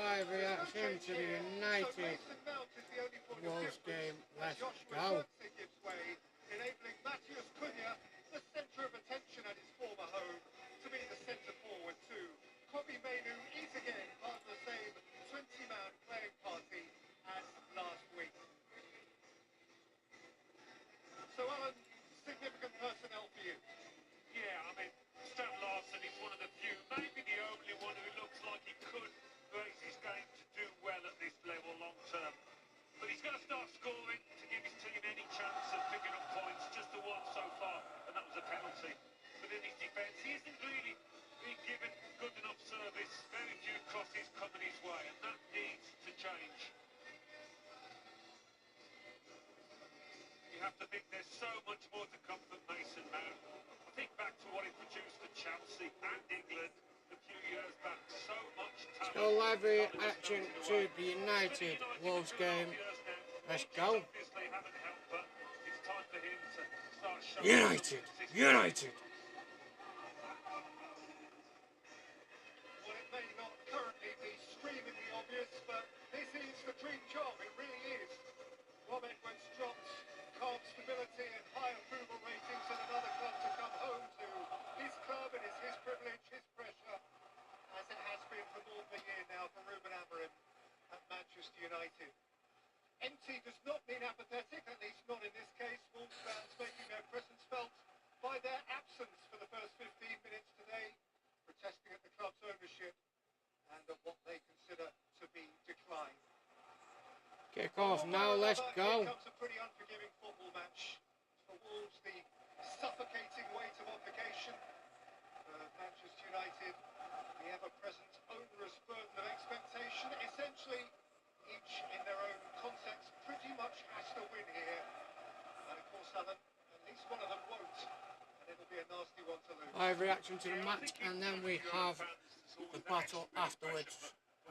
live reaction to the United Wolves game. Let's go. Enabling Matheus Cunha, the centre of attention at his former home, to be the centre forward too. Kobbie Mainoo is again part of the same 20-man playing party as last week. So Alan, significant personnel for you? Yeah, I mean, Stan Larsen is one of the few, maybe the only one who looks like he could raise his game to do well at this level long term. But he's got to start scoring to give his team any chance of picking up points. Just the one so far, and that was a penalty. But in his defence, he isn't really being given good enough service. Very few crosses coming his way, and that needs to change. You have to think there's so much more to come from Mason Mount. I think back to what he produced for Chelsea and England a few years back. So much talent. Let's go live reaction to the United Wolves game. Let's go. United! United! Well, it may not currently be screaming the obvious, but this is the dream job. It really is. Rob Edwards dropped calm stability and high approval ratings and another club to come home to. His club, it is his privilege, his pressure, as it has been for more than a year now for Ruben Amorim at Manchester United. Empty does not mean apathetic, at least not in this case. Wolves fans making their presence felt by their absence for the first 15 minutes today, protesting at the club's ownership and at what they consider to be decline. Kick off now, let's go. Here comes a pretty unforgiving football match. For Wolves, the suffocating weight of obligation. For Manchester United, the ever-present onerous burden of expectation. Essentially, each in their own context pretty much has to win here. And of course, Alan, at least one of them won't. And it'll be a nasty one to lose. Live reaction to the match, and then we have the battle afterwards.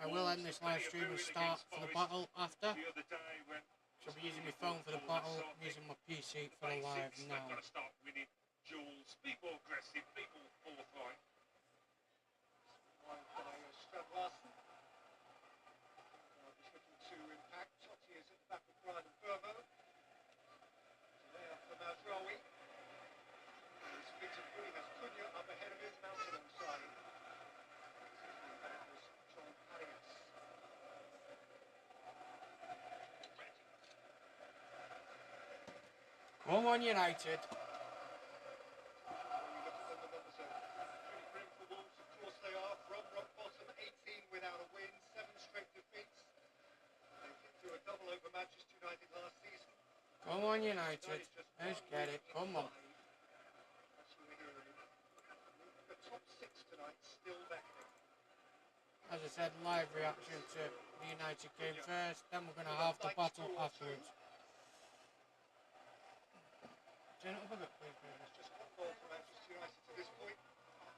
I will end this live stream and start for the battle after. So I'll be using my phone for the battle, using my PC for the live now. Got to start winning duels, be more aggressive, be more forthright. Stan Larsen. Just looking to impact. Totti is at the back of Brian and Burmo. Today up for Mazraoui. Victor Puri has Cunha up ahead of him, Mount alongside. That was John Arias. Come on, United. Without a win, 7 straight defeats. They did do a double over Manchester United last season. Come on, United. Let's get it. Come on. The top 6 tonight still beckoning. As I said, live reaction to the United game first, then we're going to have the battle afterwards. Turn it up a bit, please. Just one goal for Manchester United to this point.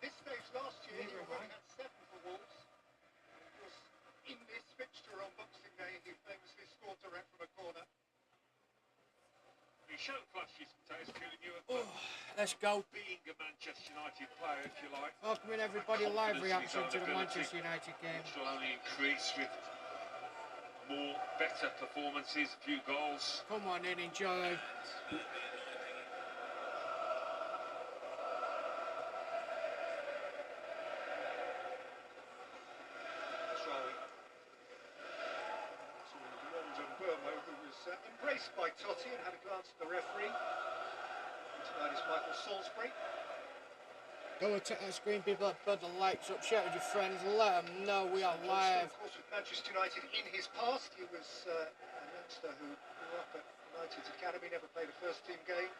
This stage last year, he already had 7 for Wolves. In this fixture on Boxing Day, he famously scored direct from a corner. He showed flashes from Taylor Cunha. Let's go. Being a Manchester United player, if you like. Welcoming everybody, live reaction to the Manchester United game. Which will only increase with more, better performances, a few goals. Come on in, enjoy. Embraced by Totti and had a glance at the referee. Tonight is Michael Salisbury. Go and check that screen, people. Put the lights up, share it with your friends, let them know we are live. Of course, with Manchester United in his past, he was a youngster who grew up at United's academy, never played a first-team game.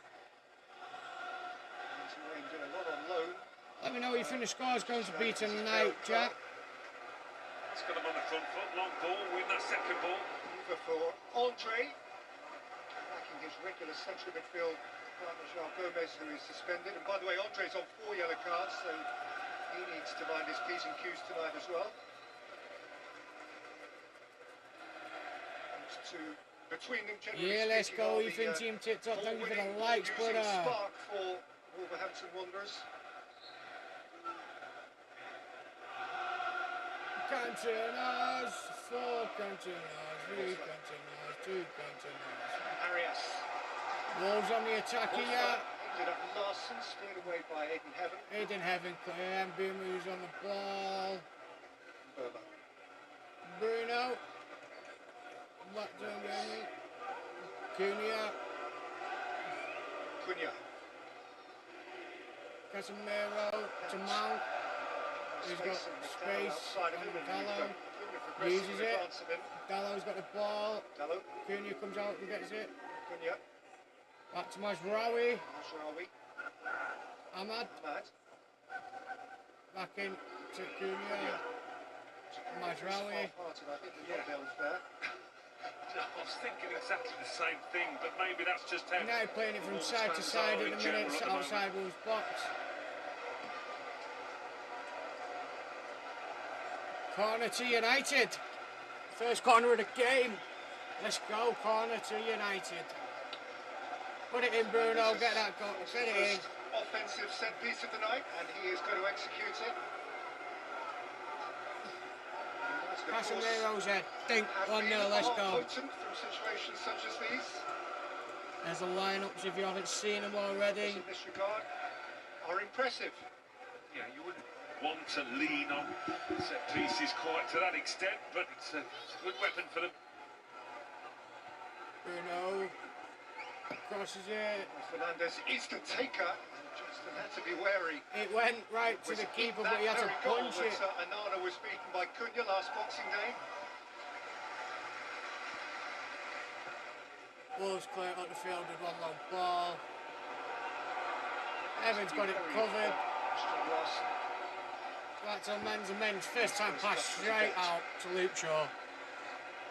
He's did a lot on loan. Let me know what you think the score is going to be tonight, Jack. That's got him on the front foot, long ball, win that second ball. For Andre, lacking his regular central midfield partner João Gomes, who is suspended. And by the way, Andre's on 4 yellow cards, so he needs to mind his P's and Q's tonight as well. Between them, yeah, let's go, Ethan, Team TikTok. Thank you for the likes, brother. Spark for Wolverhampton Wanderers. Cantonas, 4 Cantonas, 3 Cantonas, 2 Cantonas. Arias. Wolves on the attack here. Ended up Larson, steered away by Aiden Heaven. Aiden Heaven clear, Mbumu's on the ball. Berber. Bruno. Back to Mbumu. Cunha. Cunha. Casemiro to Mount. He's got space outside of him. on Dallo. Cunha progressing Uses in it. advance of him. Dallo's got the ball. Dallo. Cunha comes out and gets it. Cunha. Back to Mazraoui. Mazraoui. Ahmad. Ahmad. Back in to Cunha. Mazraoui. Half-hearted, I think the knockdown's there. I was thinking exactly the same thing, but maybe that's just how. Now playing it from Wolves side to fans side are at in the general minute, at the moment. outside Wolves' box. Corner to United. First corner of the game. Let's go, corner to United. Put it in, Bruno. Get that goal. Get it in. First offensive set piece of the night, and he is going to execute it. And that's, of course, Casemiro's head. Think have 1-0. been Let's more go. potent from situations such as these. There's the lineups if you haven't seen them already. In this regard, are impressive. Yeah, you wouldn't want to lean on set pieces quite to that extent, but it's a good weapon for them. Bruno crosses it. Fernandez is the taker, and Johnston had to be wary. It went right to the keeper, but he had to punch it. Anana was beaten by Cunha last Boxing Day. Wolves clear out the field with one long ball. Evans got it covered. Back to men's and men's. First time pass straight out to Luke Shaw.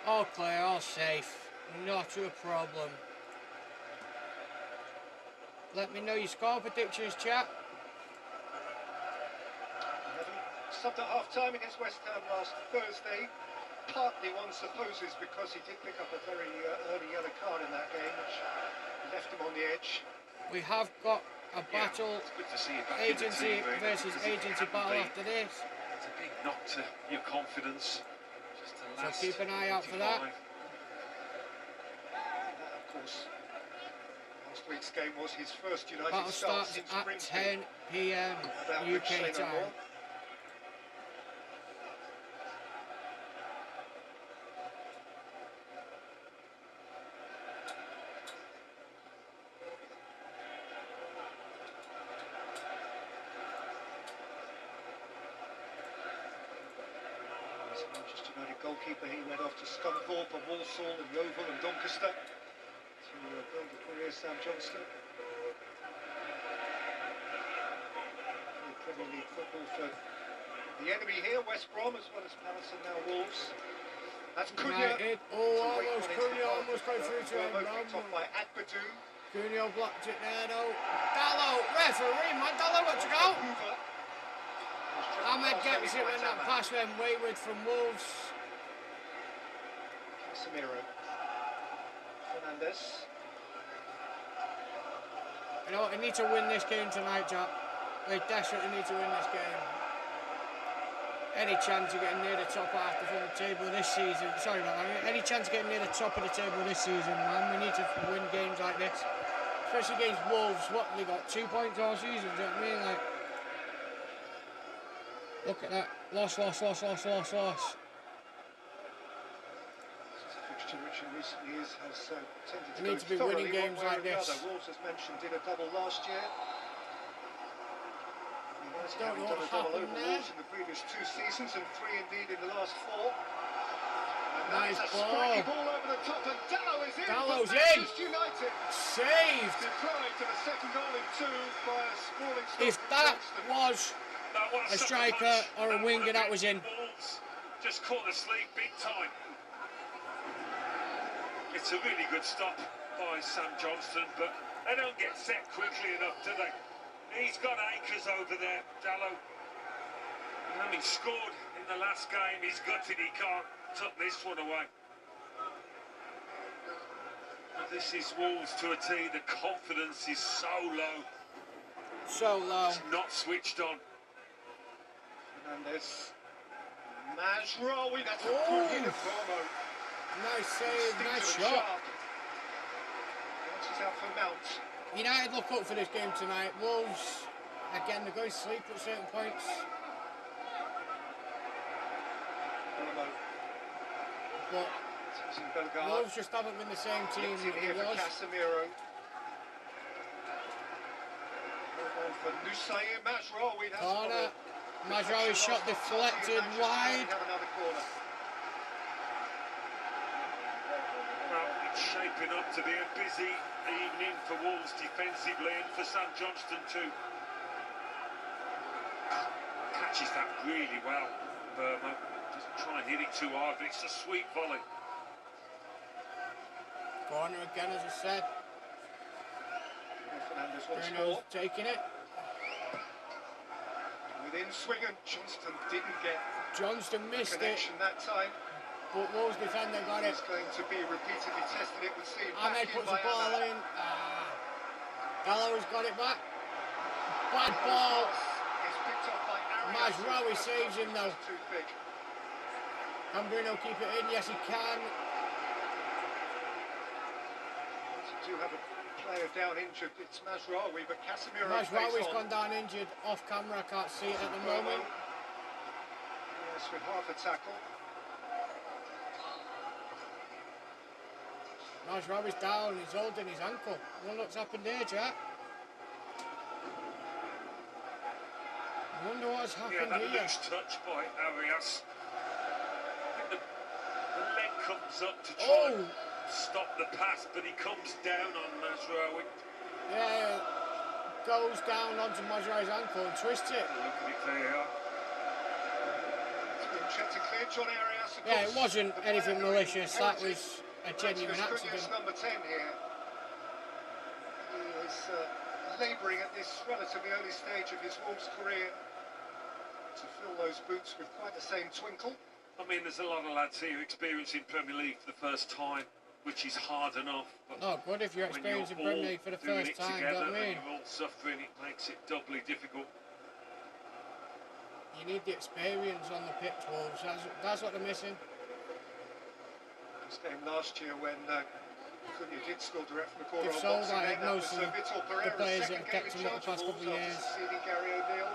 All clear, all safe. Not a problem. Let me know your score predictions, chat. Subbed at half-time against West Ham last Thursday. Partly, one supposes, because he did pick up a very early yellow card in that game, which left him on the edge. We have got a battle, It's good to see you back in the agency team, versus because if you agency haven't battle been, after this. It's a big knock to your confidence. Just to So last keep an eye out for that. 45. That, of course, last week's game was his first United Battle start starts since at Grimsby. 10 PM About which say UK no time. more. Manchester United goalkeeper, he went off to Scunthorpe and Walsall and Yeovil and Doncaster to build a career. Sam Johnston. Premier League football for the enemy here, West Brom, as well as Palace and now Wolves. That's Cunha. United. To Oh, wait almost on into the Cunha path almost of, going through to him. Bournemouth, picked off by Akbadou. Cunha blocked it there though. Dallo, referee, man, Dallo got to go. Hoover. Ahmed gets it when that pass went wayward from Wolves. Casemiro. Fernandez. You know what, they need to win this game tonight, Jack. They desperately need to win this game. Any chance of getting near the top half of the table this season, sorry about that, any chance of getting near the top of the table this season, man, we need to win games like this. Especially against Wolves, what, they got 2 points all season, do you know what I mean? Like, look at that, loss. This is a fixture which in recent years has tended to We need go to be winning thoroughly games one way like or this. another. Wolves, as mentioned, did a double last year. United Don't having know done what a double happened over there. Wolves in the previous 2 seasons and 3 indeed in the last 4. And Nice that's a ball. striking ball over the top, and Dallo is in Dallo's for in. Manchester United. Saved! Deprived to the second goal in 2 by a sprawling stop If from that Johnston. was That one a sucker striker punch. or a That winger, would that have was in. been Wolves. Just caught the sleep big time. It's a really good stop by Sam Johnston, but they don't get set quickly enough, do they? He's got acres over there, Dallo. And having scored in the last game, he's gutted he can't tuck this one away. But this is Wolves to a T. The confidence is so low. So low. It's not switched on. Fernandez. Mazraoui, that's a Oh. good hit of Bomo. Nice save, Stick nice to the shot. sharp. Bounces out for Mount. United look up for this game tonight. Wolves, again, they're going to sleep at certain points. Bomo. But Susan Bellegarde. Wolves just haven't been the same team Nicked in that here they for was. Casemiro. Ball for Nusair Mazraoui. That's Corner. for Mazraoui shot deflected wide. Have another corner. Well, it's shaping up to be a busy evening for Wolves defensively and for Sam Johnston too. Catches that really well, Burma. Doesn't try and hit it too hard, but it's a sweet volley. Corner again, as I said. Fernandes once Bruno's more. taking it. Within swing, and Johnston didn't get Johnston missed it, connection that time. but Wolves defender got it. It's going to be repeatedly tested, it would seem. Ahmed Back in puts by the ball Ahmed. in. Gallows got it back. Bad ball. It's picked up by Arias. Mazraoui saves him though. Too thick. Can Bruno keep it in? Yes, he can. Do have a player down injured. It's Mazraoui, but Casemiro Mazraoui's plays on. gone down injured off camera. I can't see it at the Bomo. moment. Yes, with half a tackle. Mazraoui's down. He's holding his ankle. Wonder what's happened there, Jack. I wonder what's Yeah, happened that here. loose touch by Arias. I think the leg comes up to try Oh! and stop the pass, but he comes down on Mazraoui. Yeah, goes down onto Mazraoui's ankle and twists it. Look at it there. It's been checked to clear. John Arias. Of Yeah, course, it wasn't the anything player malicious. That inherited was a genuine Maximus accident. Cunha's number 10 here. He is labouring at this relatively early stage of his Wolves career to fill those boots with quite the same twinkle. I mean, there's a lot of lads here experiencing Premier League for the first time, which is hard enough. But Not good if you're when experiencing you're all Premier League for the doing first it time, together don't you and mean? you're all suffering, it makes it doubly difficult. You need the experience on the pitch, Wolves. That's what they're missing. This game last year when Cunha did score direct from the corner They've on sold Boxing Day. out That was most of Vitor the Pereira's players that second have game kept in him up the charge past of couple Wolves of after years. succeeding Gary O'Neill.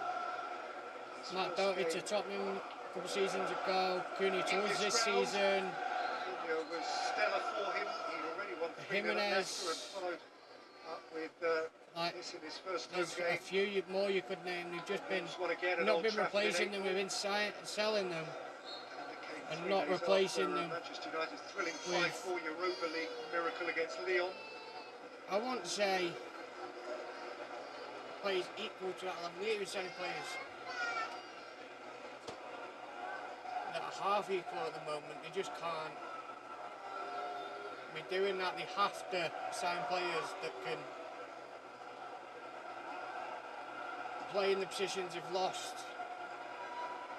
His Matt first Doherty to game Tottenham a couple of seasons ago. Cunha to In us this this ground. season. Cunha was stellar for him. He already won 3-0 at Leicester and followed up with Like, this in his first home There's a game. few more you could name. They've just been Wolves won again at not Old been Trafford in replacing them, April. we've been selling them. And and not replacing them Manchester United's thrilling with- 5-4 Europa League miracle against Lyon. I won't say players equal to that level. They're even selling players that are half equal at the moment. They just can't be doing that. They have to sign players that can play in the positions they've lost,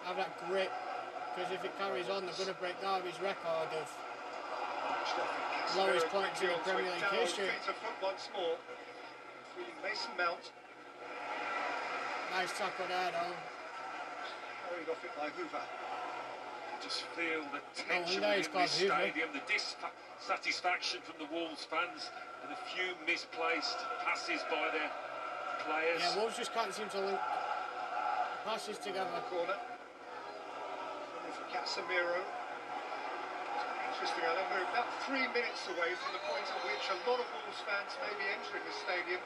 have that grit, because if it carries on, they're going to break Derby's record of lowest points in the Premier League history. Foot once more. Feeding Mason Mount. Nice tackle there, though. Carried off it by Hoover. Just feel the tension no, he's within this got Hoover. stadium, the dissatisfaction from the Wolves fans, and a few misplaced passes by their players. Yeah, Wolves just can't seem to link passes together. Corner. Looking for Casemiro. Interesting, Alan. We're about 3 minutes away from the point at which a lot of Wolves fans may be entering the stadium.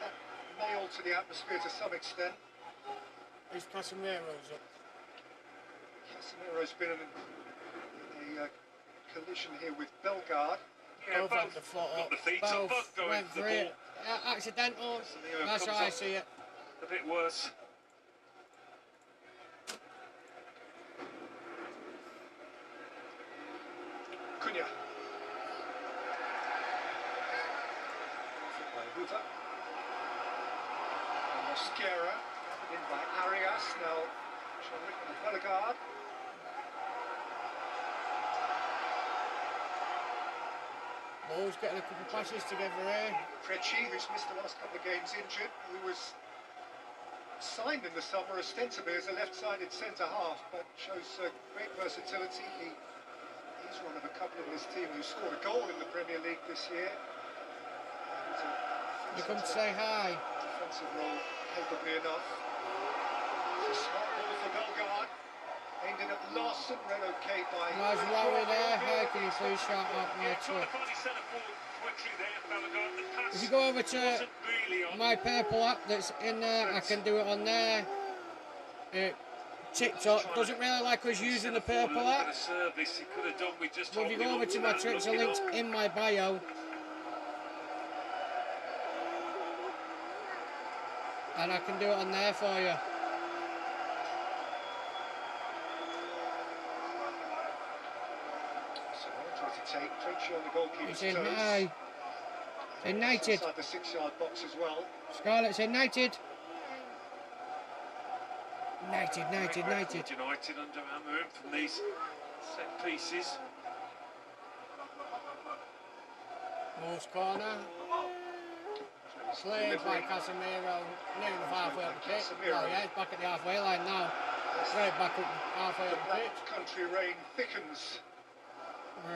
That may alter the atmosphere to some extent. Is Casemiro's up? Casemiro's been in a collision here with Bellegarde. Yeah, Both had the foot got up. the feet up, both going went for the for it. ball. Accidental. Casemiro That's comes how I up see it. a bit worse. Cunha. By Hoover. And Mosquera. In by Arias. Now, Bellegarde. Wolves getting a couple of passes together here. Preci, who's missed the last couple of games injured, who was signed in the summer ostensibly as a left-sided centre-half, but shows great versatility. He's one of a couple in this team who scored a goal in the Premier League this year. And, You come to say hi. defensive role capably enough. It's a smart ball for Bellegarde. Aimed in at Larson, read okay by... Nice Lowy there. Hi, can you please shout out my Trying truck? to find his centre forward quickly there, Bellegarde. The pass If you go over to wasn't really on. my purple app that's in there, I can do it on there. TikTok doesn't really like us using the purple app. Service he could have done with just But if you go over to my Twitter links in my bio, and I can do it on there for you. To take Trencher on the goalkeeper's It's in toes. high. United. Inside the 6-yard box as well. Scarlet's United. United. United under hammer from these set pieces. Wolves corner. Played by Casemiro. Nearly halfway up the pitch. Oh yeah, he's back at the halfway line now. Right back up halfway up the pitch. Black country rain thickens. They've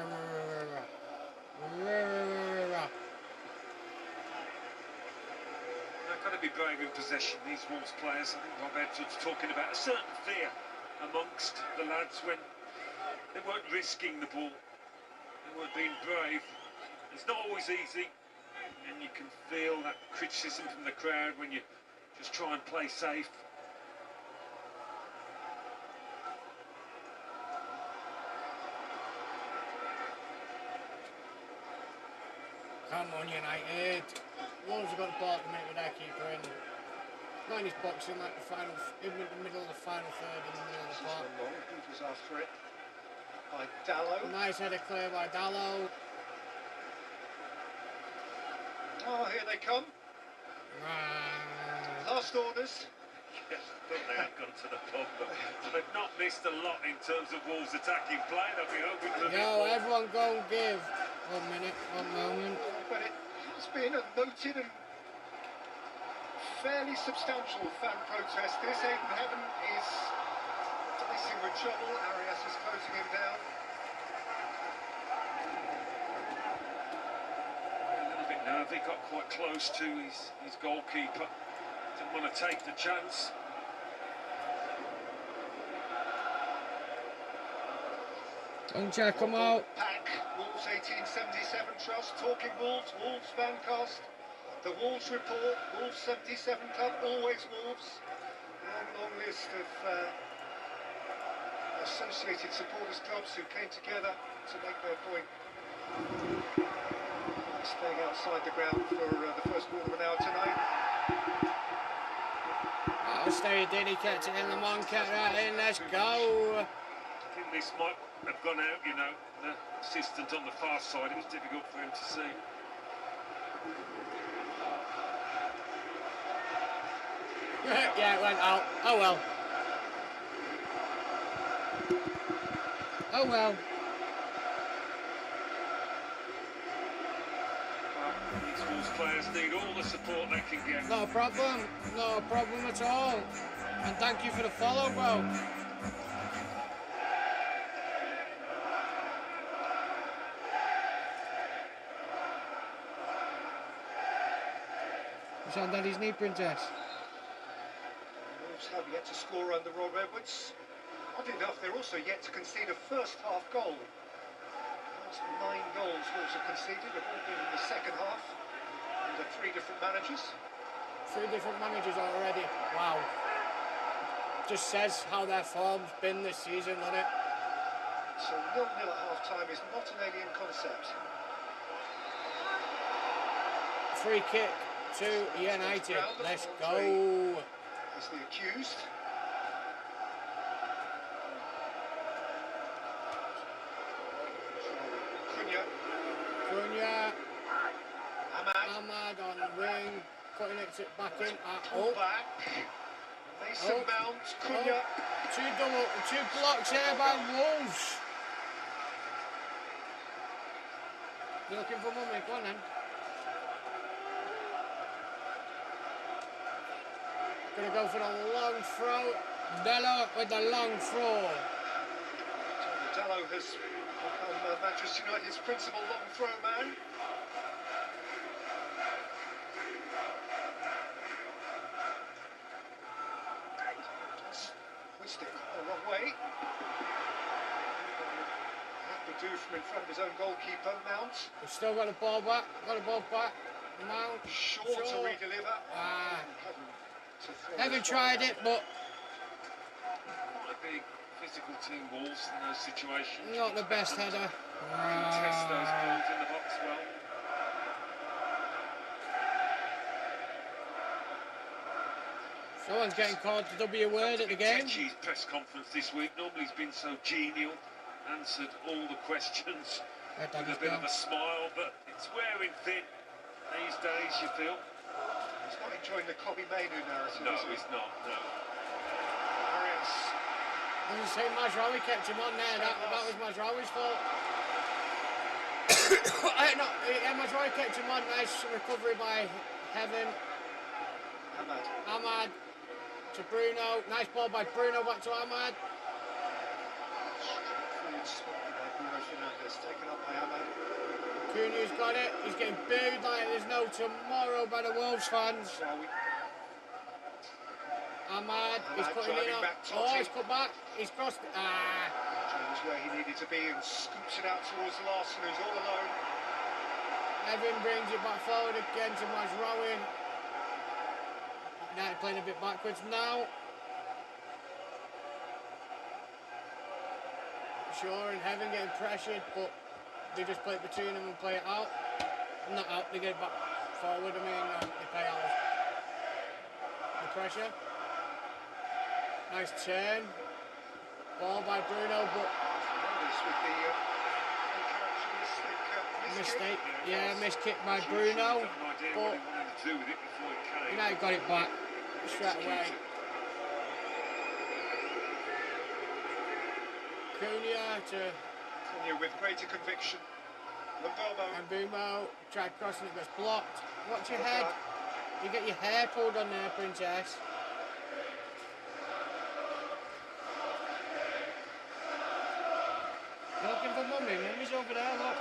got to be brave in possession, these Wolves players. I think Rob Edwards talking about a certain fear amongst the lads when they weren't risking the ball. They weren't being brave. It's not always easy, and you can feel that criticism from the crowd when you just try and play safe. Come on, United. Wolves have got the ball at the minute with their keeper in. Not in his box, in like the final, in the middle of the final third, in the middle of the park. Peters after it by Dallow. Nice header clear by Dallow. Oh, here they come. Last orders. Yes, but they have gone to the pub, but they've not missed a lot in terms of Wolves attacking play. They'll be hoping for a bit Yo, more. everyone go and give. 1 minute, 1 moment. But it has been a noted and fairly substantial fan protest. This Aiden Heaven is dicing with trouble. Arias is closing him down. A little bit nervy, got quite close to his goalkeeper. Didn't want to take the chance. Don't check them out. Pack, Wolves 1877 Trust, Talking Wolves, Wolves Fancast, The Wolves Report, Wolves 77 Club, Always Wolves. Long list of associated supporters clubs who came together to make their point. Staying outside the ground for the first quarter of an hour tonight. That'll stay, did he? Kept it in the one, kept right in, let's go. I think this might have gone out, you know, the assistant on the far side. It was difficult for him to see. Yeah, it went out. Oh well. Oh well. These Wolves players need all the support they can get. No problem. No problem at all. And thank you for the follow, bro. Is that Daddy's knee, Princess? Wolves have yet to score under Rob Edwards. Oddly enough, they're also yet to concede a first half goal. Last 9 goals Wolves have conceded have all been in the second half under 3 different managers. 3 different managers already. Wow. Just says how their form's been this season, doesn't it? So 0-0 at half time is not an alien concept. Free kick to United. Let's go. Is the accused. Cunha. Ahmad on the wing. Cutting it back in. pull back. Mason Mount, Cunha. Two blocks here by Wolves. You looking for mummy? Go on then. Gonna go for the long throw. Dello with the long throw. Dallo has become Manchester United's principal long throw man. Whisked it the wrong way. Had to do from in front of his own goalkeeper, Mount. He's still got the ball back. Got the ball back. Mount. Short to redeliver. Haven't tried it, but Quite a big physical team, Wolves, in those situations. not the best header. Test those balls in the box well. Someone's getting called to W word at the game. Techi's press conference this week. Normally he's been so genial, answered all the questions with a bit of a smile, but it's wearing thin these days, you feel. He's not enjoying the Kobe Mainu narrative. No, is he? he's not, no. Arias. I was saying Mazraoui kept him on there. That was Mazraoui's fault. No, Mazraoui kept him on. Nice recovery by Heaven. Ahmad to Bruno. Nice ball by Bruno back to Ahmad. Bruno Fernandes, taken up by Ahmad. Cunha's got it. He's getting booed like there's no tomorrow by the Wolves fans. Ahmad, he's cutting in. Oh, he's cut back. He's crossed. Jones where he needed to be and scoops it out towards Larson, who's all alone. Evan brings it back forward again to Mazraoui. United playing a bit backwards now. Shaw and Heaven getting pressured, but they just play it between them and play it out. Not out, they get it back forward. I mean, they play out the pressure. Nice turn. Ball by Bruno, but mistake. Yeah, missed kick by Bruno. But United got it back straight away. Cunha with greater conviction. And Mbeumo tried crossing, it gets blocked. Watch your head. You get your hair pulled on there, Princess. You're looking for Mummy. Mummy's over there, look.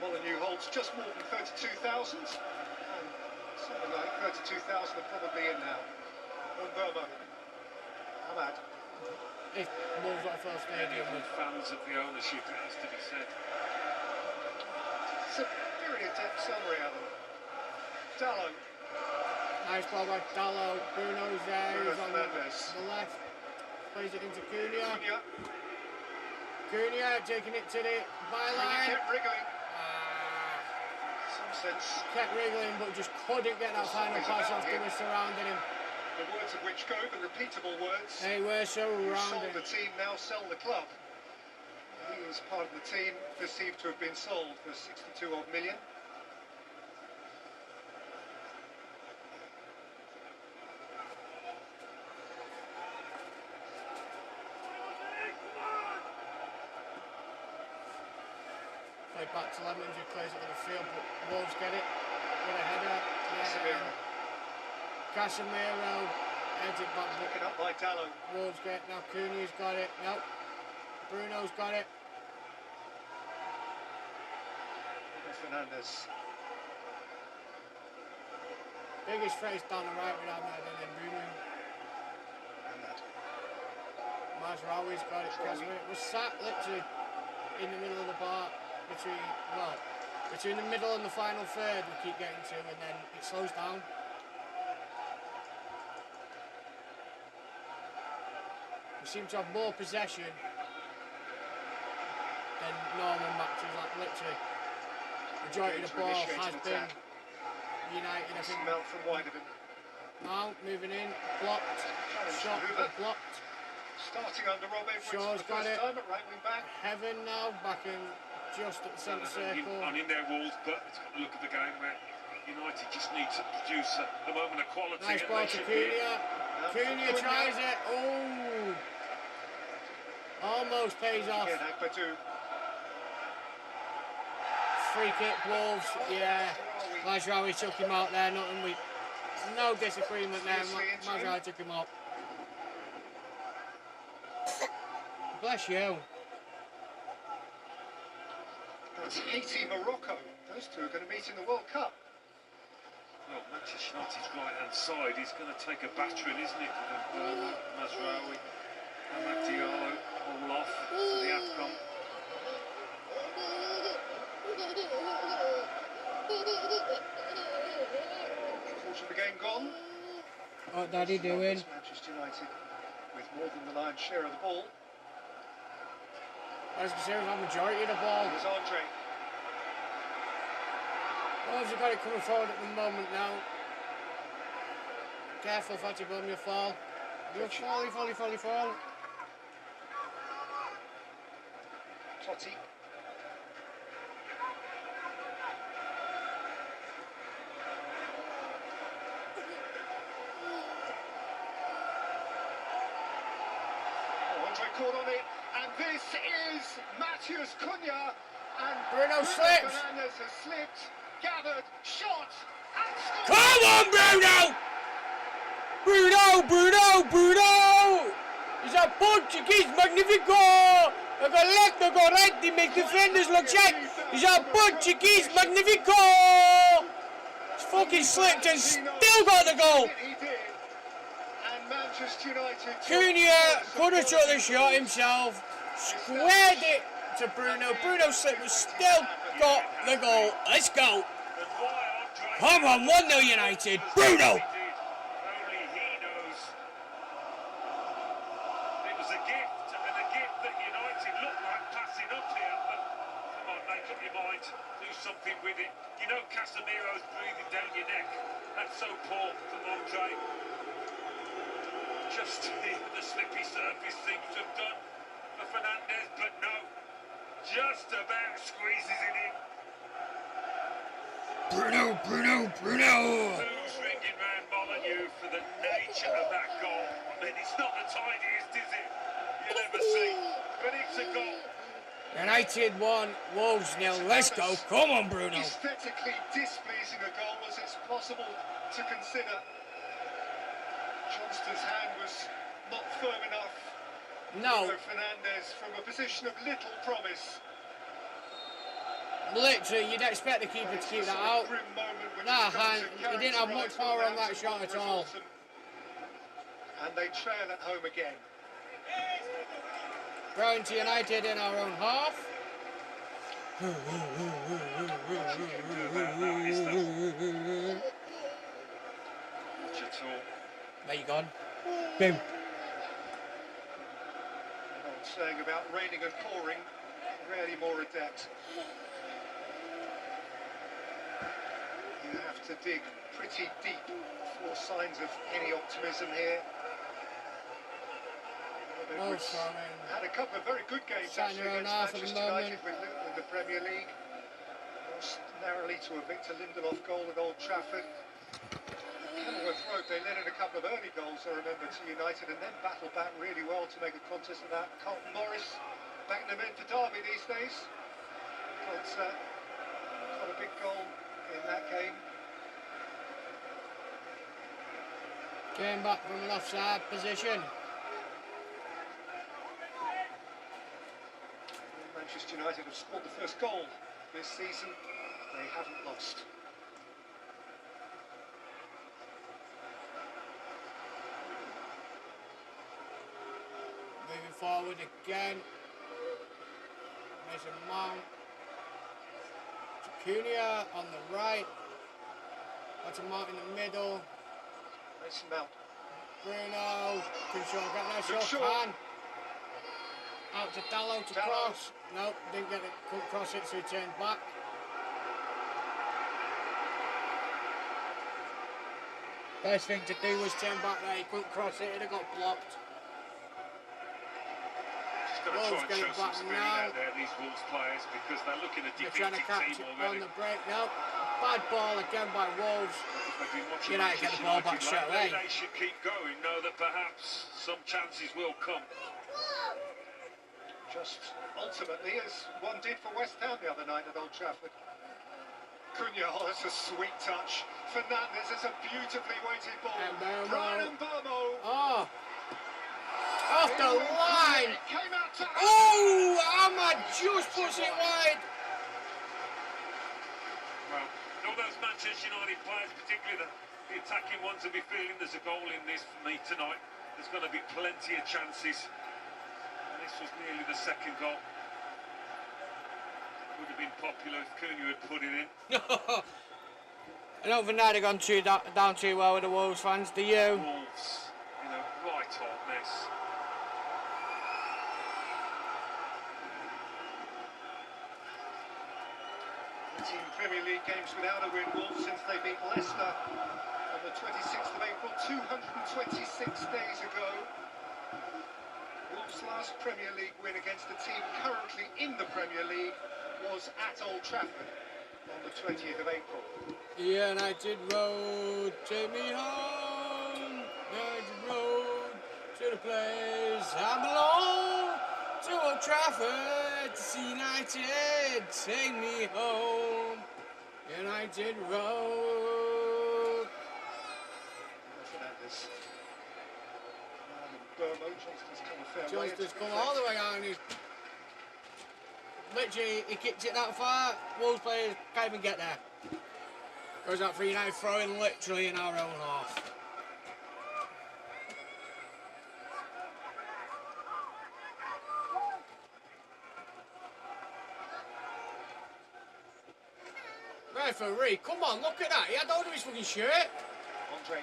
Molineux holds just more than 32,000, and something like 32,000 are probably in now. Mbeumo. Ahmad. If Wolves got a full stadium with fans of the ownership, it has to be said. It's a very in-depth summary, Alan. Dallo. Nice ball by Dallo. Bruno's there. Bruno He's on the left. Plays it into Cunha. Cunha taking it to the byline. Kept wriggling. Kept wriggling, but just couldn't get that final pass off. They were surrounding him. The words of which go, the repeatable words. They were surrounding. Sold the team, now sell the club. He was part of the team perceived to have been sold for 62 odd million. Play back to Lemons, who plays it on the field, but Wolves get it with a header. Casemiro heads it back. Picking up by Dallo. Wolves get it. Now Cunha's got it. Nope. Bruno's got it. Fernandes. Biggest threat is down the right with Ahmad and then Bruno. Mazraoui's got it. Casemiro was sat literally in the middle of the bar. Between the middle and the final third we keep getting to, and then it slows down. We seem to have more possession than normal matches, like literally majority of the ball has been United. I think Mount from Widerman. Mount moving in, blocked, shot blocked. Starting under Rob Edwards Shaw's for the first time at right wing back. Heaven now back in just at the centre circle. On in their walls, but it's got to look at the game where United just need to produce a moment of quality. Nice ball to Cunha. Cunha tries it. Oh! Almost Wolves pays off. Again, Agbadou. Free kick, Wolves, yeah. Mazraoui took him out there, no disagreement there. Mazraoui took him out. Bless you. That's Haiti, Morocco. Those two are going to meet in the World Cup. Well, Manchester United's right-hand side is going to take a battering, isn't it? With Mazraoui and Amad Diallo all off to the AFCON. Quarter of the game gone. What Daddy doing? Manchester United with more than the lion's share of the ball. I was considering the majority of the ball. Here's Andre. Wolves have got it coming forward at the moment now. Careful, Fatty Bum, you'll fall. You'll fall. Totti. Andre caught on it, and this is Matheus Cunha, and Bruno slipped. Fernandes has slipped, gathered, shot, and scored. Come on, Bruno! Bruno! He's a Portuguese magnifico! They go left, they go right, they make defenders look check. He's a Portuguese magnifico! He's fucking slipped and still got the goal! He did, and Manchester United. Cunha could have took the shot himself, squared it to Bruno. Bruno slipped, but still got the goal. Let's go! Come on, 1-0 United. Bruno! Only he knows. It was a gift, and a gift that United looked like passing up here, but come on, make up your mind, do something with it. You know Casemiro's breathing down your neck. That's so poor from Andre. Just the slippy surface seems to have done for Fernandes, but no, just about squeezes it in. Bruno! Who's ringing round Molyneux for the nature of that goal? I mean, it's not the tidiest, is it? You'll ever see, but it's a goal. United 1, Wolves 0. Let's go. Come on, Bruno. Aesthetically displeasing a goal as it's possible to consider. Johnston's hand was not firm enough. No, Bruno Fernandes from a position of little promise. literally, you'd expect the keeper to keep that out. Nah, he didn't have much power on that shot at all. And they trail at home again. Going to United in our own half. There you gone. Boom. Old saying about raining and pouring, rarely more adept. You have to dig pretty deep for signs of any optimism here. Wolves Had a couple of very good games Starting actually their own against half at the Manchester United moment. in the Premier League. Lost narrowly to a Victor Lindelof goal at Old Trafford. Kenilworth Road, they led in a couple of early goals, I remember, to United, and then battled back really well to make a contest of that. Carlton Morris backing them in for Derby these days. Got a big goal in that game. Going back from an offside position. Manchester United have scored the first goal this season. They haven't lost. Moving forward again. Mason Mount. Cunha on the right. Mason Mount in the middle. Mason Mount. Bruno. Crenshaw got no Luke shot. Shaw. Can. Out to Dallo to Dallo. cross. Nope, didn't get it. Couldn't cross it, so he turned back. Best thing to do was turn back there. He couldn't cross it. It'd have got blocked. Just got to Wolves try and getting show some back speed now. out there, these Wolves players, because they're looking at They're trying to defeated catch team it already. on the break. No, bad ball again by Wolves. They've been watching United get the Manchester ball back United straight lately. away. They should keep going, know that perhaps some chances will come. just ultimately as one did for West Ham the other night at Old Trafford. Cunha, oh, that's a sweet touch. Fernandes, it's a beautifully weighted ball. And Mbeumo. Brian Mbeumo. Oh! Off the line! It came out to Oh! Ahmad just puts it wide! Well, all those Manchester United players, particularly the attacking ones, will be feeling there's a goal in this for me tonight. There's going to be plenty of chances. And this was nearly the second goal. Would have been popular if Cunha had put it in. I don't think they'd have gone down too well with the Wolves fans, do you? Wolves in a right hot mess. Premier League games without a win, Wolves, since they beat Leicester on the 26th of April, 226 days ago. Wolves' last Premier League win against a team currently in the Premier League was at Old Trafford on the 20th of April. United Road, take me home. United Road, to the place I belong. To Old Trafford, to see United, take me home. United Road. Fernandes. Mbeumo, Johnston's come a fair way. Johnston's come all the way out and he's literally, he kicked it that far, Wolves players can't even get there. Goes out for United, throwing literally in our own half. Referee, come on, look at that. He had hold of his fucking shirt. Andre.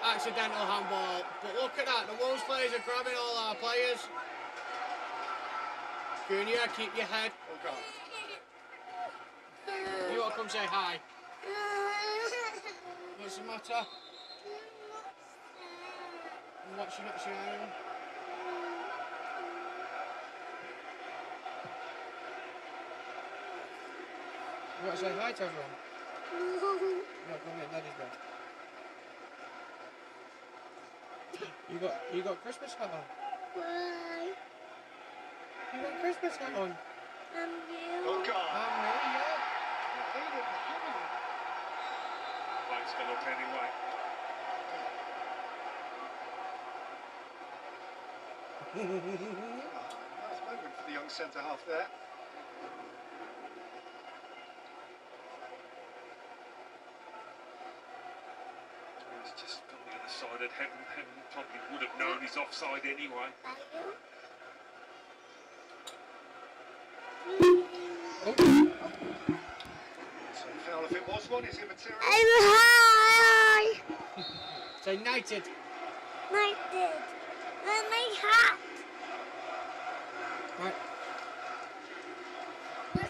Accidental handball. But look at that. The Wolves players are grabbing all our players. Cunha, keep your head. Oh God. You want to come say hi? What's the matter? What's you not sharing? You want to say hi to everyone? No, come here, Daddy's bed. You got Christmas hat on? Why? You got Christmas hat on? Oh God. Me, yeah. Lights gone up anyway. Nice moment for the young centre half there. He's just on the other side of Heaven. Heaven probably would have known he's offside anyway. So foul, if it was one, is immaterial. Hi! Say United. United. And my hat. Right.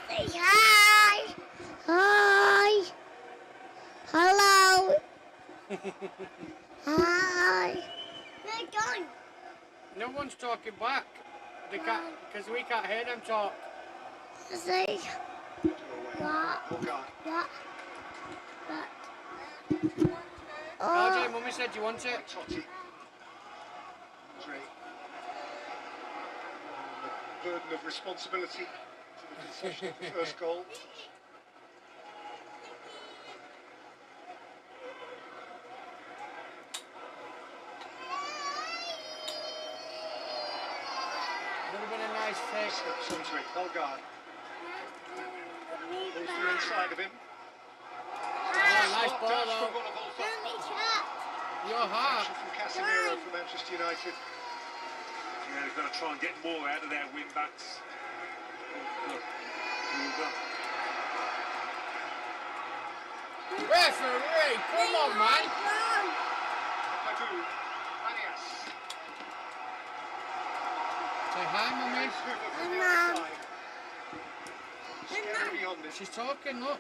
Say hi. Hi. Hello. Hi. They're gone. No one's talking back. They can't, because we can't hear them talk. Say what? Oh God. What? What? RJ, Mummy said you want it. Totti. Andre. The burden of responsibility for the concession of the first goal. Would have been a nice fix. Steps onto it. Bellegarde. Goes through inside of him. Oh, nice Smart ball touch though. from Bonavolta. Your heart. Action from Casemiro for Manchester United. Yeah, they've got to try and get more out of their wing backs. Referee, come on, man. Padu. Arias. Say hi, Mummy. Hoover from the Mum. outside. Scary beyond this. She's talking, look.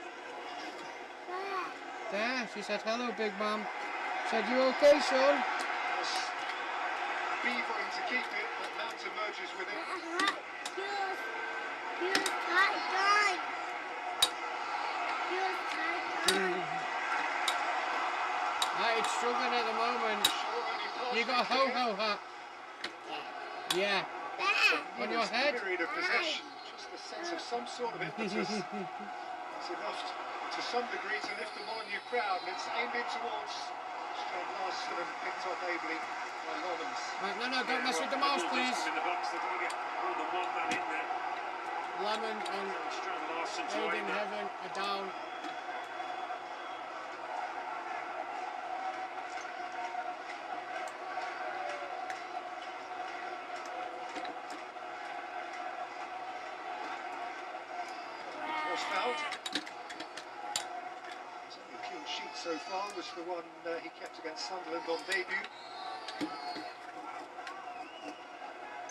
There, she said hello, big mum. Said, you okay, son? Beavering to keep it, but Mount emerges with it. It's struggling at the moment. Shaw only passed You got a it clear. ho-ho hat. Yeah. There. On your head? Period of possession, just a sense of some sort of impetus. It's enough to some degree to lift the Molyneux crowd, and it's aimed in towards Strand Larsen and picked up ably by Lomans. Right, no, don't mess with the mouse, please. In the box, they're going to get more than one man in there. Lemon and Strand Larsen to Aiden aim that. Heaven are down. Was fouled. His only clean sheet so far was the one he kept against Sunderland on debut.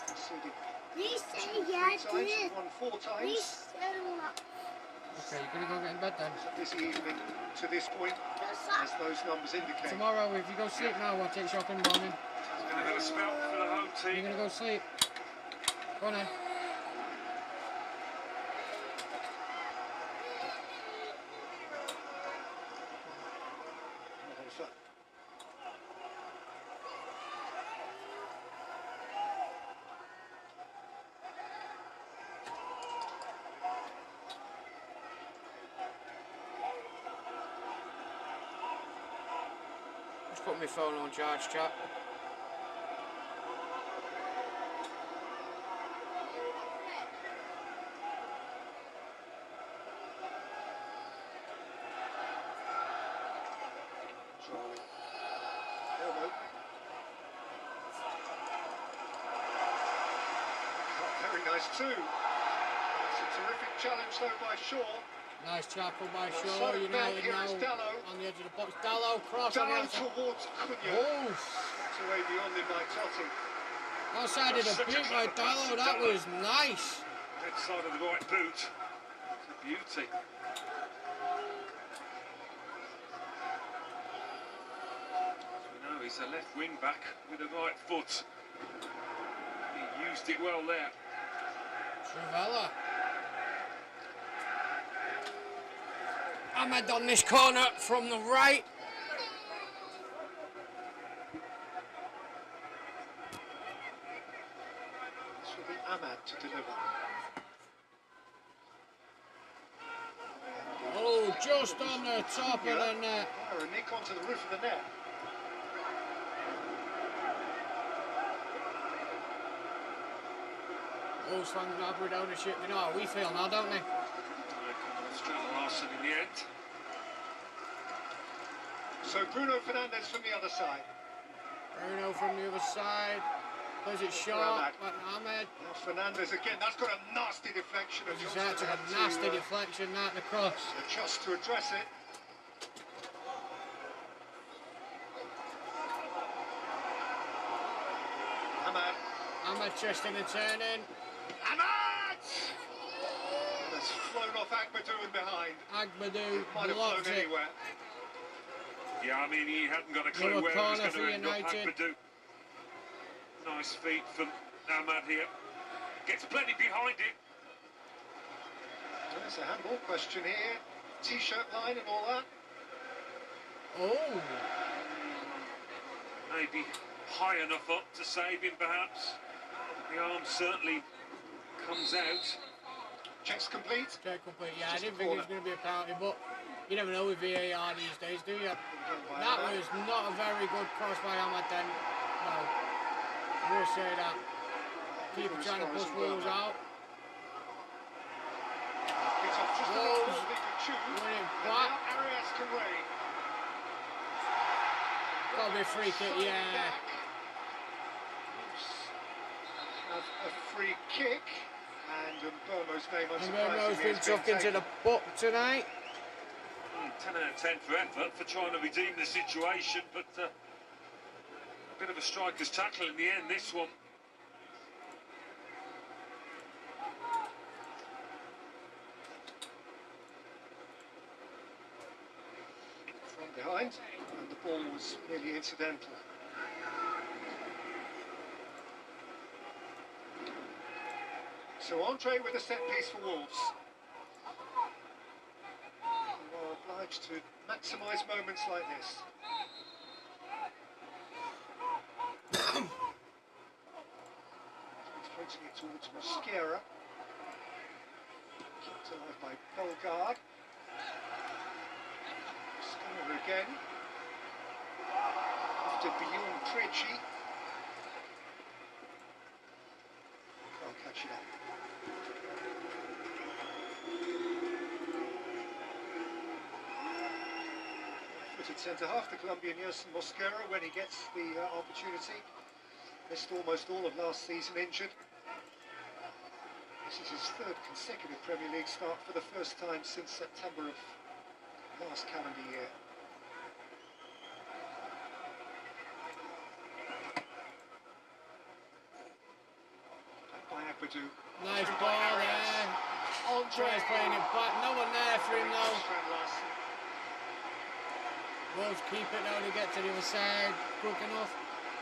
Conceded Please say 3 yeah, times do and it. won 4 Please times. say what. Okay, you're gonna go get in bed then. This evening to this point, Just as those numbers indicate. Tomorrow, if you go sleep now, I'll take you up in the morning. It's going to have a spell for the home You're team. gonna go sleep. Go on then. Just put my phone on charge, chat. Charlie. Elmo. Very nice too. It's a terrific challenge though by Shaw. Nice tackle by So Shaw. back United here now is Dallo. on the edge of the box. Dallo cross on the Down outside. towards Cunha. Oh, Swept away beyond him by Totti. outside of the Such a boot by clever pass Dallo. to That Dallo. was nice. Head side of the right boot. It's a beauty. As we know, he's a left wing back with a right foot. He used it well there. Travella. Ahmed on this corner from the right. This will be Ahmad to deliver. Oh, just on the top of the net. Oh, a nick onto the roof of the net. Wolves fans have with ownership. You know how we feel now, don't they? Strand Larsen in the end. So Bruno Fernandes from the other side. Bruno from the other side. Plays it short. Ahmed. But Ahmed. Now Fernandes again. That's got a nasty deflection. And Just Johnston out to a had nasty to deflection, that the cross. adjust to address it. Ahmad. Ahmed twisting and turning. Ahmad! That's flown off Akbadou and behind. Agmadou Might have blocks flown it. anywhere. Yeah, I mean, he hadn't got a clue Little where he was corner going to for end up. United. Akbadou. Nice feet from Ahmad here. Gets plenty behind it. There's a handball question here. T-shirt line and all that. Oh, Maybe high enough up to save him, perhaps. The arm certainly comes out. Checks complete. check complete. Yeah, I Just a didn't think it was corner. going to be a penalty, but you never know with VAR these days, do you? By That Ahmad. was not a very good cross by Ahmed then. No, I will say that. Keeper trying to push Wolves out. It's off just a Wolves little bit to chew. winning And back. now Arias can reign. Got to be a free kick, yeah. Have a free kick, and Mbeumo's name And unsurprisingly Vermo's been has tucked into taken. the book tonight. 10 out of 10 for effort, for trying to redeem the situation, but a bit of a striker's tackle in the end, this one. From behind, and the ball was merely incidental. So Andre with a set piece for Wolves. You are obliged to maximise moments like this. pointing it towards Mosquera. Kept alive by Bellegarde. Mosquera again. After Bjorn Krejci. Can't catch it up. Footed centre half, the Colombian Yerson Mosquera, when he gets the opportunity. Missed almost all of last season injured. This is his third consecutive Premier League start for the first time since September of last calendar year. Back by Agbadou. Nice ball there. Andre's playing it back. No one there for him though. Wolves keep it now to get to the other side. Quick enough.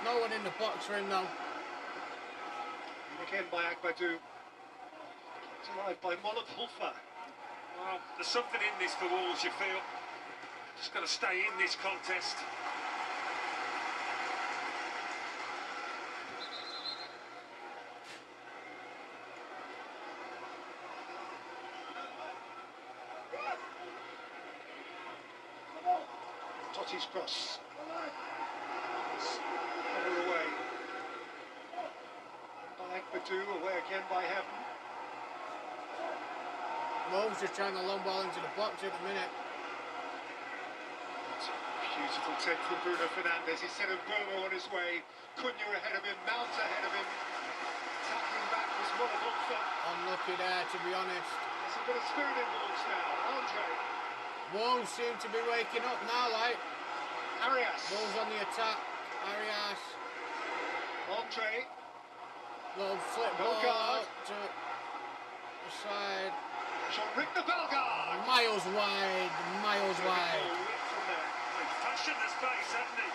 No one in the box for him though. And again by Agbadou. Kept alive by Mollop-Hulfer. Well, there's something in this for Wolves, you feel. Just got to stay in this contest. Totti's cross. Cover away. By Agbadou, away again by Heaven. Wolves just trying the long ball into the box at the minute. Beautiful take from Bruno Fernandes. He sent Mbeumo on his way. Cunha ahead of him, Mount ahead of him. Tackling back was Mollop-Hulfer. Unlucky there, to be honest. There's a bit of spirit in Wolves now. Andre. Wolves seem to be waking up now, like. Arias. Wolves on the attack. Arias. Andre. Little flip ball Bellegarde. out to the side. Jean-Ric de Bellegarde. Miles wide, miles wide. From there. He's fashioned the space, hasn't he?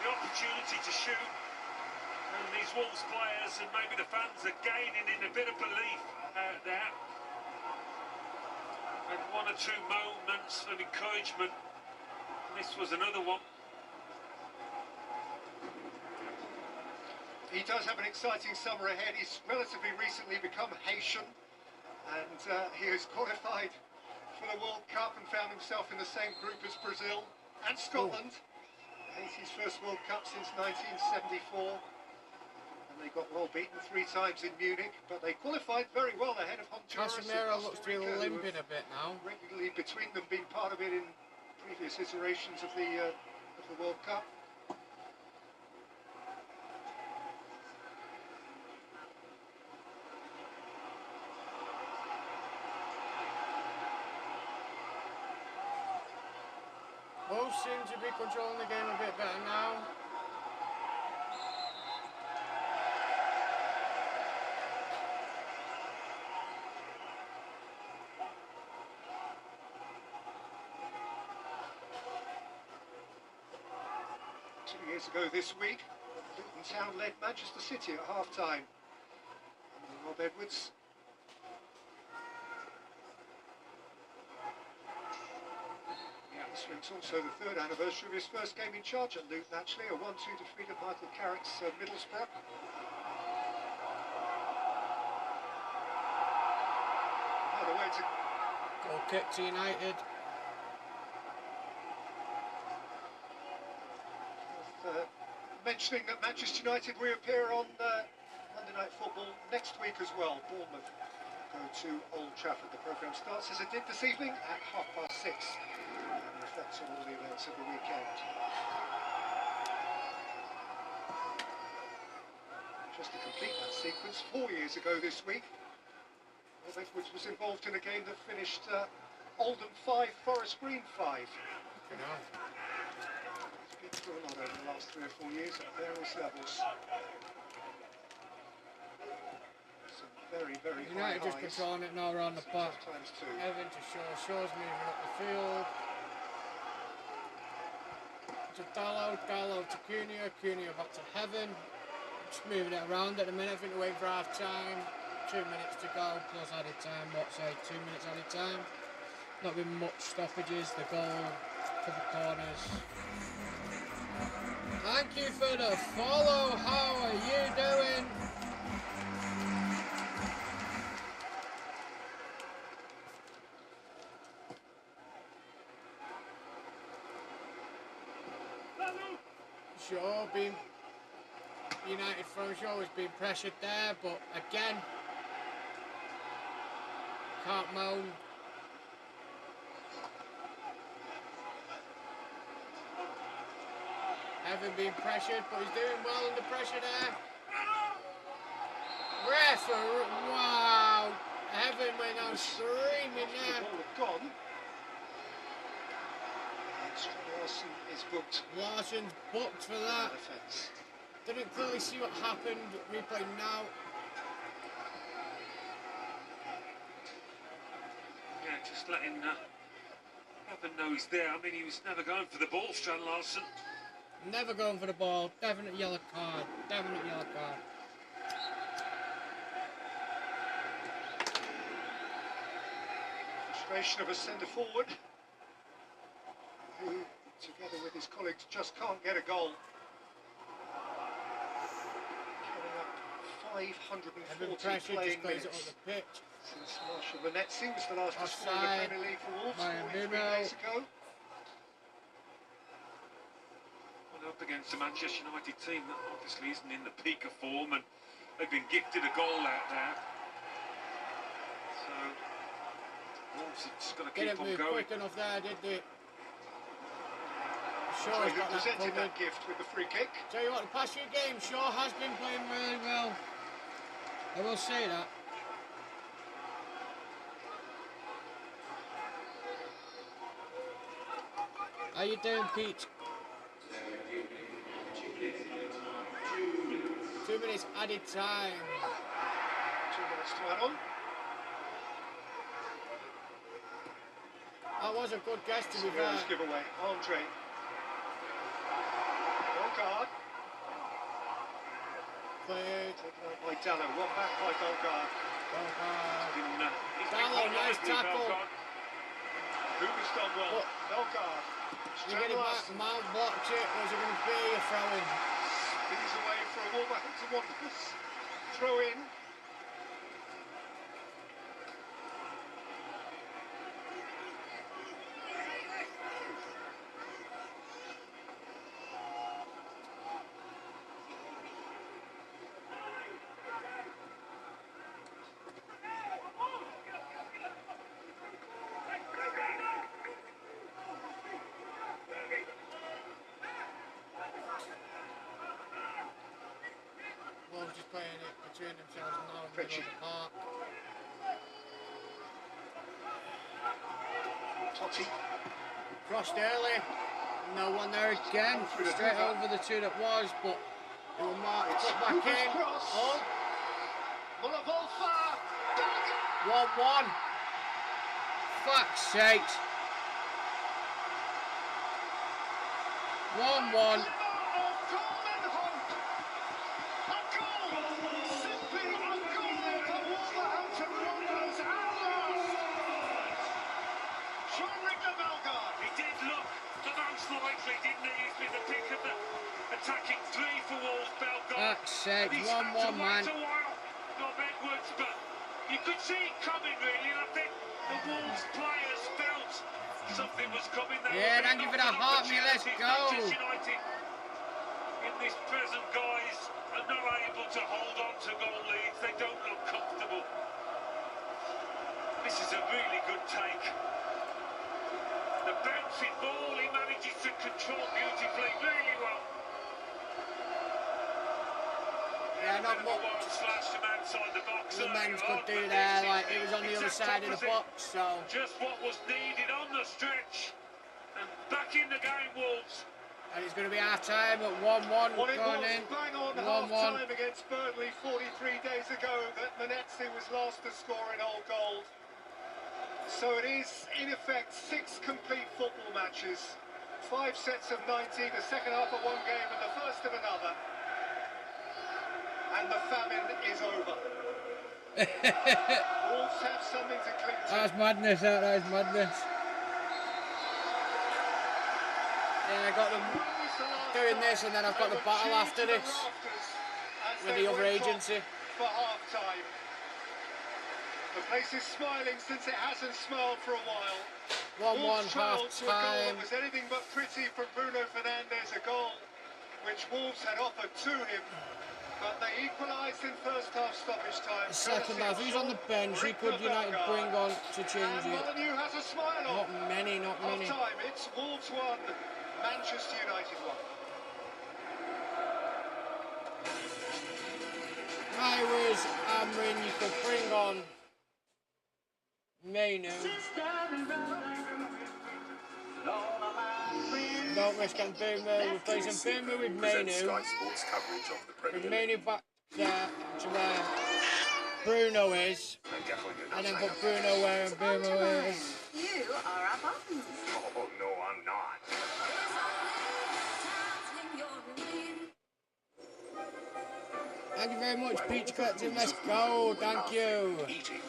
The opportunity to shoot. And these Wolves players and maybe the fans are gaining in a bit of belief out there. And one or two moments of encouragement. This was another one. He does have an exciting summer ahead. He's relatively recently become Haitian, and he has qualified for the World Cup and found himself in the same group as Brazil and Scotland. Haiti's first World Cup since 1974, and they got well beaten 3 times in Munich, but they qualified very well ahead of Honduras. and Casemiro looks to be Costa Rica, who limping a bit now. have regularly between them been part of it in previous iterations of the World Cup. Wolves seem to be controlling the game a bit better now. Two years ago this week, Luton Town led Manchester City at half-time. Under Rob Edwards. This week's also the 3rd anniversary of his first game in charge at Luton, actually, a 1-2 defeat at Michael Carrick's Middlesbrough. By the way, to Goal kick to United. mentioning that Manchester United reappear on Monday Night Football next week as well. Bournemouth go to Old Trafford. The programme starts as it did this evening at 6:30 and reflects on all the events of the weekend. Just to complete that sequence, 4 years ago this week, Rob Edwards was involved in a game that finished Oldham 5, Forest Green 5. You know. He's been through a lot over the last 3 or 4 years at various levels. Some very, very high United just highs. controlling it now around the Some park. tough times too. Evan to Shaw. Shaw's moving up the field. To Dallo to Cunha. Cunha back to Heaven. Just moving it around at the minute. I think we're waiting for half time. 2 minutes to go plus added time. What's 2 minutes added time? Not been much stoppages. The goal, couple corners. Thank you for the follow. How are you doing? Shaw being United front Shaw was being pressured there, but again can't moan. Evan being pressured, but he's doing well under pressure there. Referee, wow! Evan went out screaming there. The ball had gone. And Strand Larsen is booked. Larson's booked for that. Defence. Didn't clearly see what happened. Replay now. Yeah, just letting Evan know he's there. I mean, he was never going for the ball, Strand Larsen. Never going for the ball. Definite yellow card. Definite yellow card. Frustration of a centre forward who, together with his colleagues, just can't get a goal. Counting up Evan 540 pressure playing just plays it minutes on the pitch. since Marshall Manetzi was the last to score in the Offside. Premier League for Wolves Ryan 43 Nuno. days ago. Well, up against a Manchester United team that obviously isn't in the peak of form, and they've been gifted a goal out there. So Wolves have just got to keep Didn't on move going. quick enough there, did they? So Shaw's who got that presented covered. that gift with the free kick. Tell you what, the past few games, Shaw has been playing really well. I will say that. How you doing, Pete? 2 minutes added time. 2 minutes to add on. That was a good guess to be fair. Sever's giveaway. Andre. Bellegarde. Cleared. Taken out by Dallo. One back by Bellegarde. He's been Dallo, quite nice lively, tackle. Bellegarde. Who's done well? What? Bellegarde. You get it back, Mount blocked it, or is it going to be a throw-in? He's away for a Wolverhampton Wanderers throw in. Wolves just playing it between themselves now in the middle of the park. Totti. Crossed early. No one there again. Straight over the two that was, but it will mark It's put back Cooper's in. cross. Oh, Muller Wolfer. 1-1. Fuck's sake. 1-1. He did look the most likely, didn't he? He's been the pick of the attacking three for Wolves, Bellegarde. Fuck's sake. And he's had 1-1, to man. wait a while, Rob Edwards, but you could see it coming, really. And I think the Wolves players felt something was coming. They Yeah, were thank you for being the offered heart, me. Let's opportunities. go. Manchester United, in this present guise, are not able to hold on to goal leads. They don't look comfortable. This is a really good take. The bouncing ball, he manages to control beautifully, really well. Yeah, not Bit of a much wild slash from outside the box. the men's earlier could on, do but there. this Like, is it was on the other exact side of the opposite. box, so. Just what was needed on the stretch. And back in the game, Wolves. And it's going to be our time at 1-1 Well, it going was in. bang on 1-1. half-time against Burnley 43 days ago that Manetzi was last to score in Old Gold. So it is, in effect, 6 complete football matches. 5 sets of 90, the second half of one game and the first of another. And the famine is over. Wolves have something to cling to. That's madness, that is madness. Yeah, I got them doing this, and then I've got the battle after this with the other agency. For half-time. The place is smiling since it hasn't smiled for a while. 1-1 Wolves half trailed to a goal time. that was anything but pretty from Bruno Fernandes, a goal which Wolves had offered to him, but they equalised in first half stoppage time. The second half, who's on the bench? Who could United bring on to change And it? Molyneux has a smile on. Not many, not many. Half time, it's Wolves 1, Manchester United 1. Right, where's Amrin? You could bring on Mainu. Don't risk on Boomer. Replacing Boomer with Mainu. Sky Sports coverage of the With Premier League. Mainu back there to where Bruno is. And then put Bruno where Boomer is. You are a button. Oh, no, I'm not. Thank you very much, Peach Collective. Let's go. Thank you. Eating.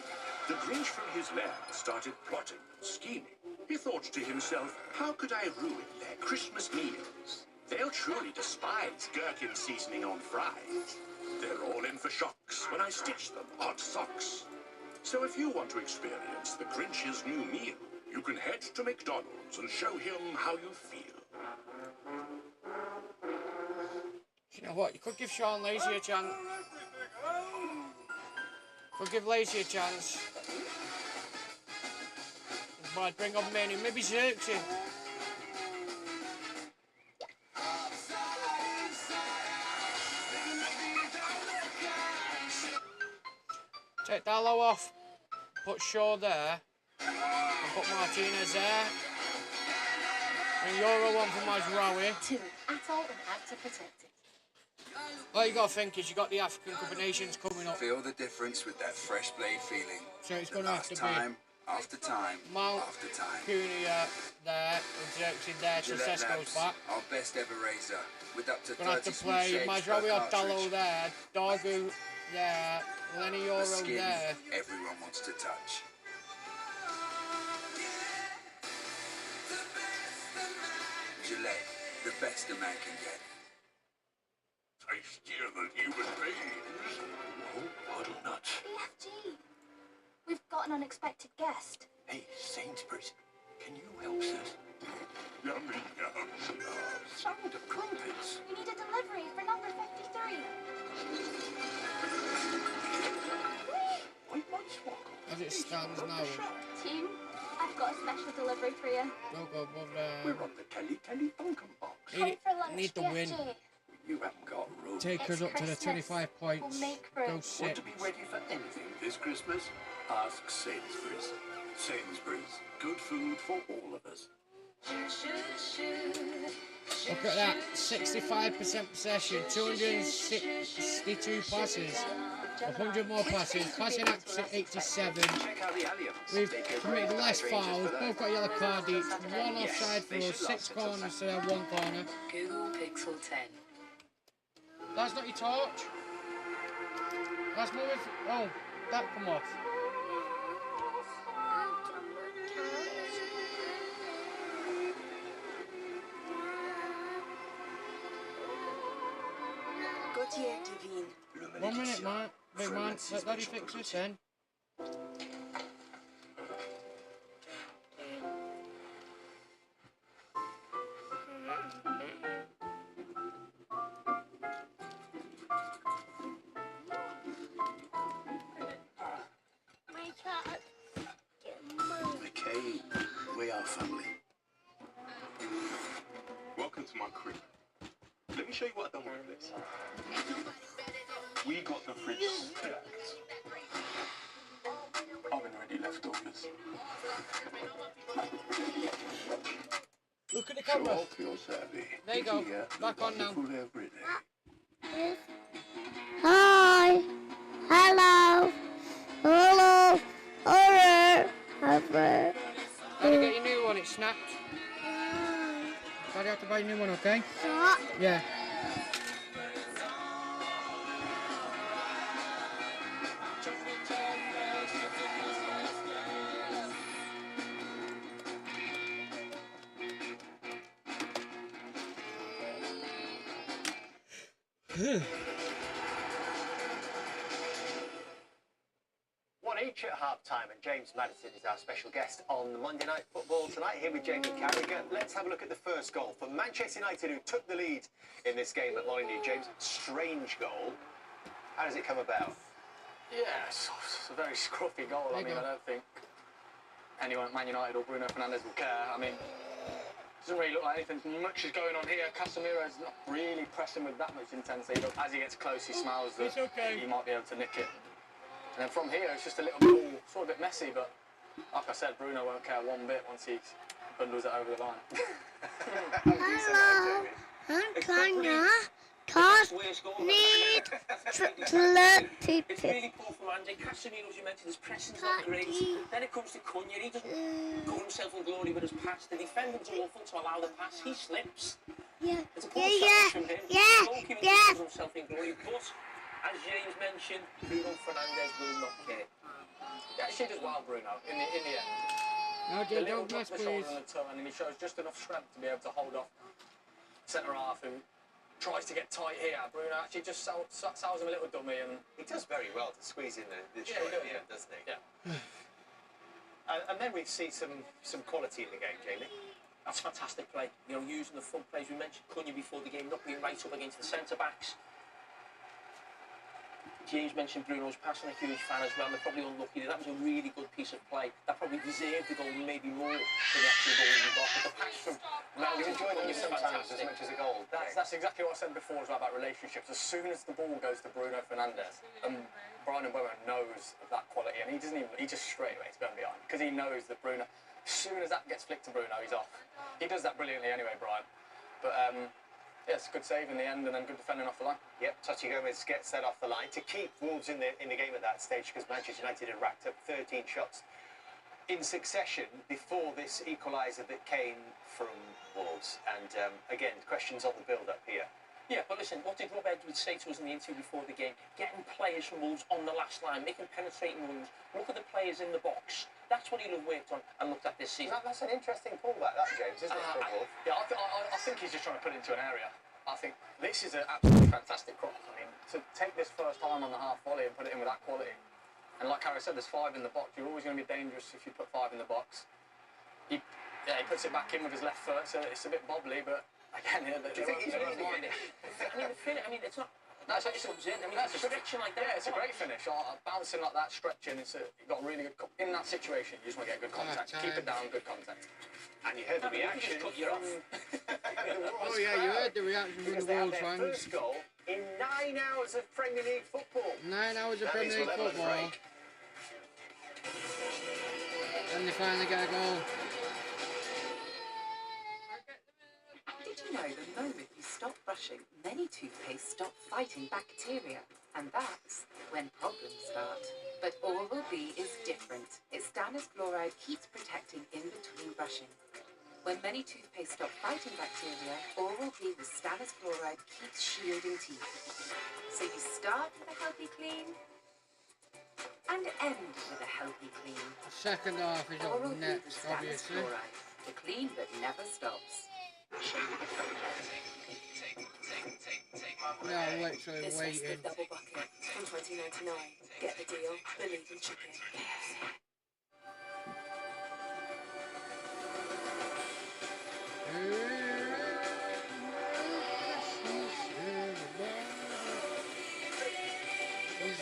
The Grinch from his lair started plotting and scheming. He thought to himself, how could I ruin their Christmas meals? They'll truly despise gherkin seasoning on fries. They're all in for shocks when I stitch them hot socks. So if you want to experience the Grinch's new meal, you can head to McDonald's and show him how you feel. You know what? You could give Sean Lacey a chance. Could give Lacey a chance. But I'd bring on Mainu. Maybe Xerxes. Take Dallow off. Put Shaw there. And put Martinez there. And Euro on for Mazraoui. 2. Atoll and act to protect it. All you got to think is you got the African Cup of Nations coming up. Feel the difference with that fresh blade feeling. So it's The going to have last to be time after time Mount after time. Cunha there, and Xerxes there, so Gillette Sesko's Labs, back. our best ever razor, with up to Gonna have 30 to smooth play shades per Mazraoui or Dallow cartridge. there, Dorgu there, Lenny The Euro skin there. everyone wants to touch. Gillette, the best a man can get. Tastier than human beings. Oh, puddle nuts. BFG. We've got an unexpected guest. Hey, Sainsbury's, can you help us? Yummy, yum. Sound of crumpets. We need a delivery for number 53. Wait, what's what? As it stands now, Team, I've got a special delivery for you. don't go above We're there. on the telly funkin' box. Need, For lunch, need the BFG. win. You haven't got room. Take us It's up to the Christmas. 25 points. We'll make Go room. Want 6. to be ready for anything this Christmas? Ask Sainsbury's. Sainsbury's. Good food for all of us. Look at that, 65% possession, 262 passes, 100 more passes, passing up to 87. Check out the alley. We've committed less fouls, both got yellow card each, 1 offside for us, 6 corners to their 1 corner. Google Pixel 10. That's not your torch. That's move. Oh, that come off. Gautier Divine. 1 minute, man. Big man, let Daddy fix this then. My cat. Okay, we are family. Welcome to my crib. Let me show you what I've done with this. We got the fridge stacked. Oven ready leftovers. Look at the Show camera. off your savvy. There you go. Here, Back on now. wonderful every day. Hi. Hello. Hello. Hello. Hello. Daddy, get your new one, it's snapped. Daddy, have to buy a new one, okay? Stop. Yeah. each at half-time, and James Maddison is our special guest on the Monday Night Football tonight, here with Jamie Carragher. Let's have a look at the first goal for Manchester United, who took the lead in this game at Molineux. James, strange goal. How does it come about? Yeah, it's a very scruffy goal. I mean, I don't think anyone at Man United or Bruno Fernandes will care. I mean, it doesn't really look like anything much is going on here. Casemiro's not really pressing with that much intensity, but as he gets close, he smells that he might be able to nick it. And then from here, it's just a little ball, sort of a bit messy, but like I said, Bruno won't care one bit once he bundles it over the line. Hello, I'm Tanya. Toss need selected. It's really poor for Andy. Casemiro, as you mentioned, his pressing's not great. Then it comes to Cunha. He doesn't go himself in glory with his pass. The defending's awful to allow the pass. He slips. Yeah. It's a poor shot from him. Goalkeeper goes himself in glory. But, as James mentioned, Bruno Fernandes will not care. Yeah, she does well, Bruno, in the end. No, Jay, don't mess, please. And he shows just enough strength to be able to hold off centre-half who tries to get tight here. Bruno actually just sells him a little dummy, and he does very well to squeeze in the shot at the end, doesn't he? Yeah. And then we see some quality in the game, Jamie. That's fantastic play. You know, using the front plays. We mentioned Cunha before the game, not being right up against the centre-backs. James mentioned Bruno's passing, a huge fan as well. They're probably unlucky. That was a really good piece of play. That probably deserved the goal, maybe more than the actual goal we got. But the pass from Mel, you enjoy them sometimes as much as a goal. That's exactly what I said before as well about relationships. As soon as the ball goes to Bruno Fernandes, Brian Mbeumo knows of that quality, and he just straight away is going behind because he knows that Bruno. As soon as that gets flicked to Bruno, he's off. He does that brilliantly anyway, Brian. But yeah, it's a good save in the end and then good defending off the line. Yep, Toti Gomez gets that off the line to keep Wolves in the game at that stage because Manchester United had racked up 13 shots in succession before this equaliser that came from Wolves. And again, questions on the build-up here. Yeah, but listen, what did Rob Edwards say to us in the interview before the game? Getting players from Wolves on the last line, making penetrating runs. Look at the players in the box. That's what he'll have worked on and looked at this season. That's an interesting pullback, that, James, isn't it, for Wolves? Yeah, I think he's just trying to put it into an area. I think this is an absolutely fantastic cross. I mean, to take this first time on the half volley and put it in with that quality. And like Harry said, there's 5 in the box. You're always going to be dangerous if you put 5 in the box. He puts it back in with his left foot, so it's a bit bobbly, but again, do you think he's really good? I mean, it's not. That's a stretching like that. Yeah, it's a great finish. Bouncing like that, stretching. You got really good. In that situation, you just want to get good contact. Keep it down, good contact. And you heard the reaction. You're off. Oh yeah, you heard the reaction from the Wolves fans. First goal in 9 hours of Premier League football. 9 hours of Premier League football. And they finally get a goal. Did you know the moment you stop brushing, many toothpaste stop fighting bacteria? And that's when problems start. But Oral-B is different. Its stannous fluoride keeps protecting in between brushing. When many toothpaste stop fighting bacteria, Oral-B with stannous fluoride keeps shielding teeth. So you start with a healthy clean and end with a healthy clean. The second half is up next, obviously. Fluoride, the clean that never stops. We are literally This waiting. festive double bucket from $20.99. Get the deal, believe in chicken.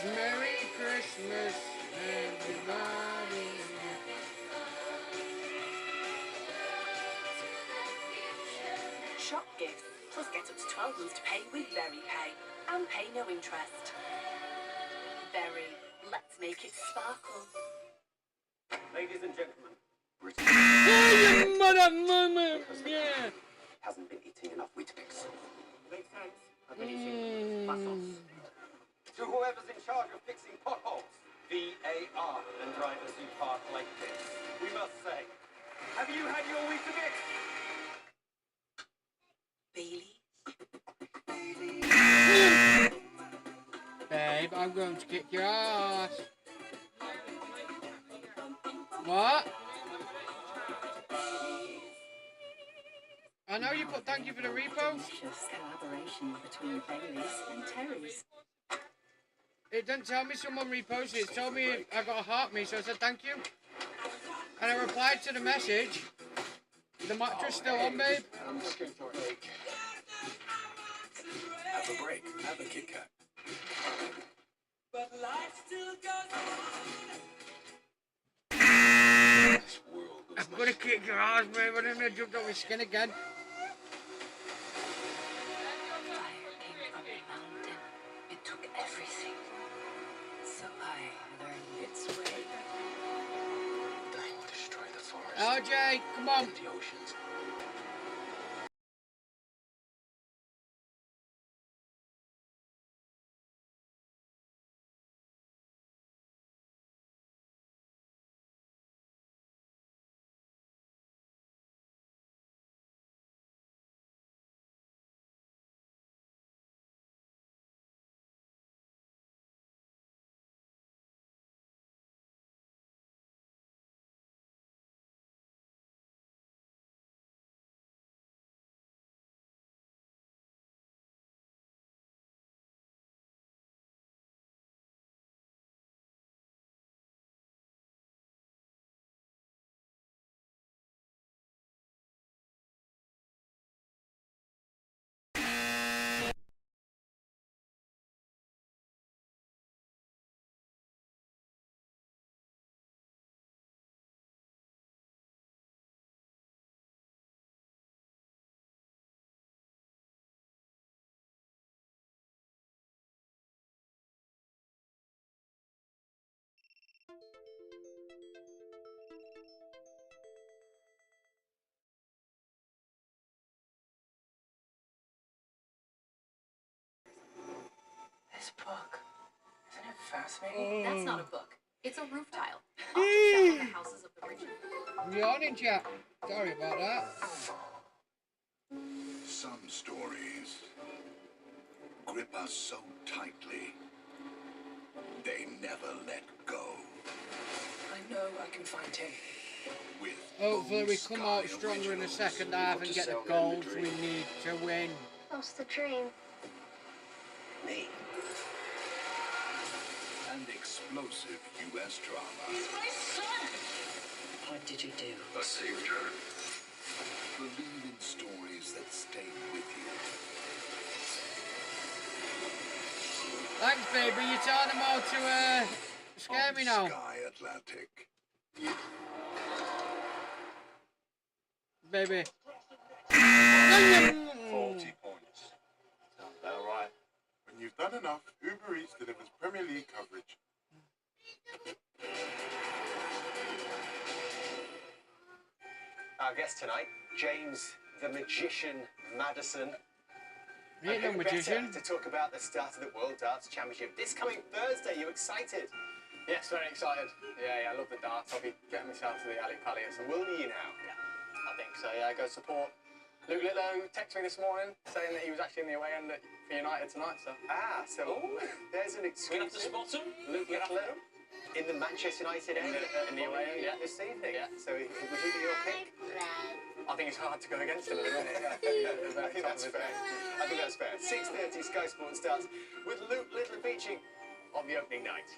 Merry Christmas, everybody. Shop gifts, plus get up to 12 months to pay with VeryPay. And pay no interest. Very. Let's make it sparkle. Ladies and gentlemen, Oh, you mama! Yeah! hasn't been eating enough Weetabix. Makes sense. I've been eating Passos. To whoever's in charge of fixing potholes, VAR, and drivers who park like this, we must say, have you had your Weetabix? Bailey? Babe, I'm going to kick your ass. What? I know you put thank you for the repost. Delicious collaboration between Baileys and Terry's. It didn't tell me someone reposted it. It told me I got a heart me, so I said thank you. And I replied to the message. The mattress still on, babe. I'm looking for a break. Have a break. Have a Kit Kat. But life still goes I'm gonna kick your ass, babe. I'm gonna jump off my skin again. Fire came from the mountain. It took everything. So I learned its way. They will destroy the forest. LJ, come on. And the oceans. This book. Isn't it fascinating? That's not a book. It's a roof tile. Often found in the houses of the rich. You're on it, Jack. Sorry about that. Some stories grip us so tightly, they never let go. I know I can find him. With Hopefully we come out stronger in the second half and get the goals we need to win. What's the dream? Me. and explosive U.S. drama. He's my son! What did you do? I saved her. Believe in stories that stay with you. Thanks, baby. You're telling them all to scare me now. Sky Atlantic. Baby. 40 points. Sounds about right. When you've done enough, Uber Eats delivers Premier League coverage. Our guest tonight, James the Magician Madison. He ain't no who magician. better to talk about the start of the World Darts Championship this coming Thursday. You excited? Yes, very excited. Yeah, I love the darts. I'll be getting myself to the Ali Pali or something. Will you now? Yeah, I think so. Yeah, go support. Luke Little texted me this morning saying that he was actually in the away end for United tonight. So There's an exclusive. We'll have to spot him. Luke Little in the Manchester United end in the away end, yeah. this evening. Yeah. So would you be your pick? I think it's hard to go against him at the minute. I think that's fair. I think that's fair. 6:30 Sky Sports starts with Luke Little featuring on the opening night.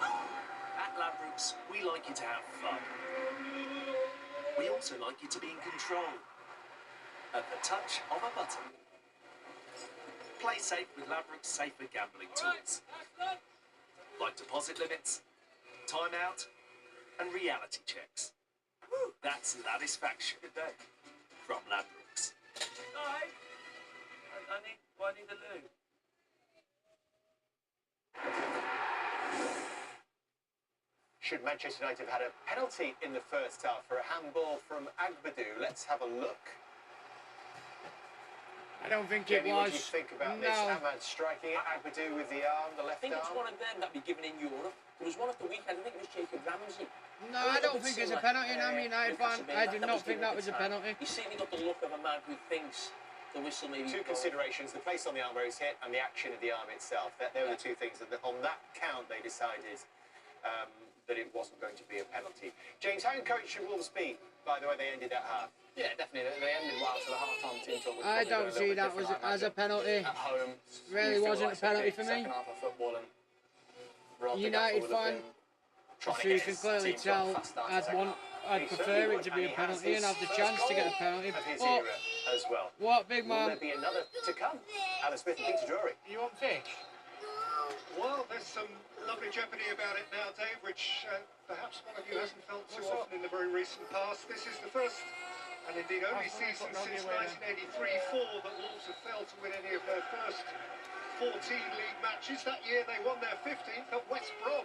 At Ladbrokes, we like you to have fun. We also like you to be in control. At the touch of a button. Play safe with Ladbrokes safer gambling tools. Like deposit limits, timeout, and reality checks. That's Ladisfaction. Good day. From Ladbrokes. Hi. I need a loo. Should Manchester United have had a penalty in the first half for a handball from Agbadou? Let's have a look. I don't think Jamie, it what was. do you think about this? Ahmad striking it, Agbadou with the arm, the left I think arm. it's one of them that be given in Europe. There was one at the weekend, I think it was Jacob Ramsey. No, I don't think it's a penalty, and I'm a United fan. I did not think that was a penalty. He's certainly got the look of a man who thinks the whistle may be Two considerations, the place on the arm where he's hit and the action of the arm itself. They were the two things. On that count, they decided that it wasn't going to be a penalty. James, how encouraged should Wolves be by the way they ended that half? Yeah, definitely. They ended well, so the half-time team talk was I probably don't a little see bit that different, I as a imagine. penalty. At home, Really you feel wasn't like a penalty it's for me. second half of football, and Rob United would have fan, been trying to so you get can his clearly team to a tell fast start to second half. I'd prefer it to be a penalty and have the chance to get a penalty. Of his But era as well. what, big Will man? there be another to come? Alan Smith and Peter Drury. You want fish? Well, there's some lovely jeopardy about it now, Dave, which perhaps one of you hasn't felt too often in the very recent past. This is the first, and indeed only season since 1983-4 that Wolves have failed to win any of their first 14 league matches. That year they won their 15th at West Brom.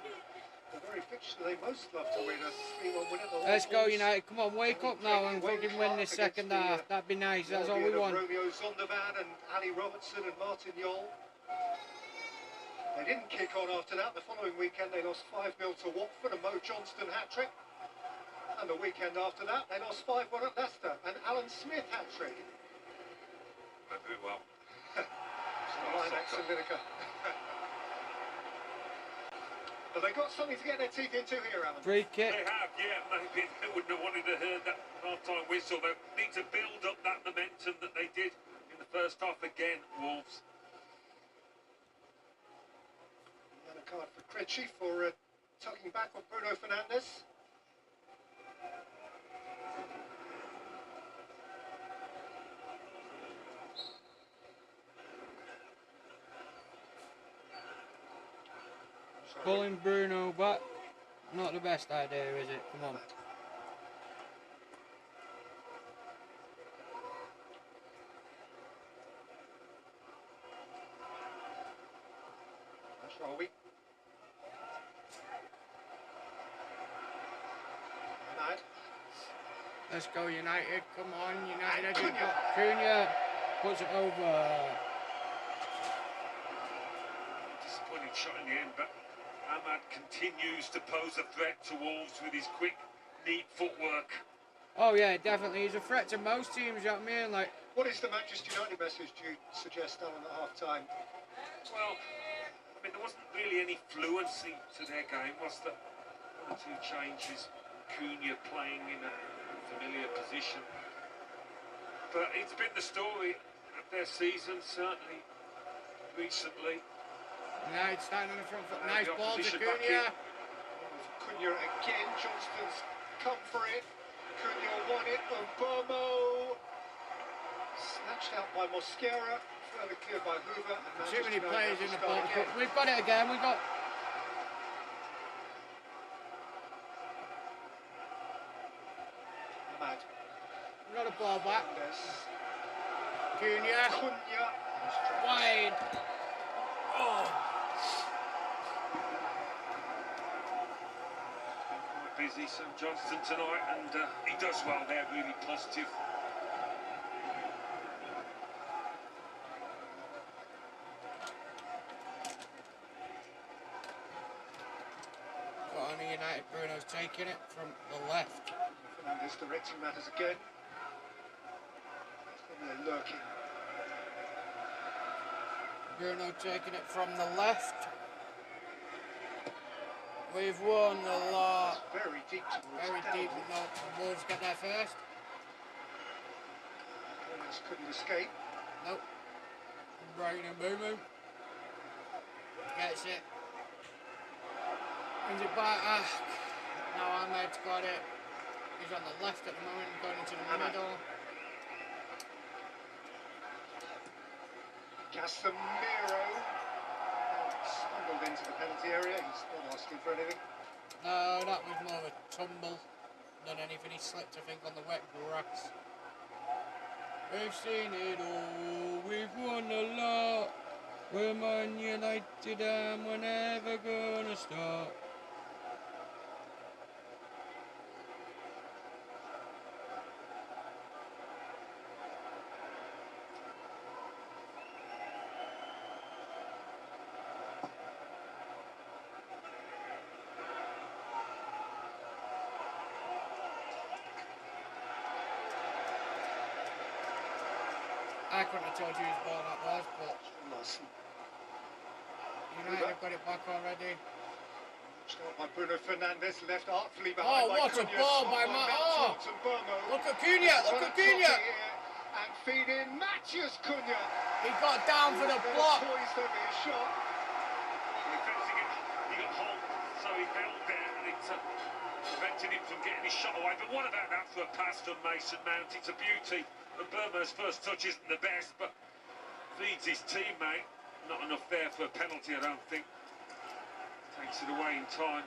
The very fixture they most love to win, a 3-1 win at the Let's go, Wolves. United. Come on, wake up now and fucking win this second half. That'd be nice. That's all we want. Romeo Zondervan and Ali Robertson and Martin Jol. They didn't kick on after that. The following weekend they lost 5-0 to Watford, a Mo Johnston hat-trick. And the weekend after that they lost 5-1 at Leicester, an Alan Smith hat-trick. Very well. Linex and Lineker. But they got something to get their teeth into here, Alan. Free kick. They have, yeah. Maybe they wouldn't have wanted to hear that half-time whistle. They need to build up that momentum that they did in the first half again, Wolves. And a card for Krejci for tugging back on Bruno Fernandes. Pulling Bruno back. Not the best idea, is it? Come on. Shall we? United. Let's go, United. Come on, United. You've got Cunha. Puts it over. Disappointing shot in the end, but Ahmad continues to pose a threat to Wolves with his quick, neat footwork. Oh yeah, definitely. He's a threat to most teams, you know what I mean? Like, What is the Manchester United message do you suggest, Alan, at half-time? Well, I mean, there wasn't really any fluency to their game, was there? One or two changes, Cunha playing in a familiar position. But it's been the story of their season, certainly recently. United standing on the front foot. And Nice the ball to opposition back Cunha. Cunha again, Johnston's come for it. Cunha won it, and Bomo snatched out by Mosquera, further cleared by Hoover. And Too many Manchester players United in the have to ball. start again. We've got it again. We've got. Ahmad. We've got a ball back. Cunha. Cunha. Wide. Oh. Quite busy, Sam Johnston tonight, and he does well there, really positive. Got on United. Bruno's taking it from the left. Fernandes directing matters again. It's probably a lurking. Bruno taking it from the left. We've won a lot. Very deep towards Very deep. No, Wolves get there first. Fernandes couldn't escape. Nope. Brian Mbeumo gets it. Brings it back. Now Ahmed's got it. He's on the left at the moment, going into the middle. Casemiro stumbled into the penalty area. He's not asking for anything. No, that was more of a tumble than anything. He slipped, I think, on the wet grass. We've seen it all. We've won a lot. We're Man United and we're never gonna stop. I couldn't have told you whose ball that was, but Larson. United have got it back already. Start by Bruno Fernandes, left artfully behind Oh, by what a Cunha, ball spot by by Oh, Mathias and Burmo. look at Cunha, look at Cunha. And feed in Matthias Cunha. He got down for the block. Poised over his shot. He got hold, so he held there and it prevented him from getting his shot away. But what about that for a pass from Mason Mount? It's a beauty. And Burma's first touch isn't the best, but feeds his teammate. Not enough there for a penalty, I don't think. Takes it away in time,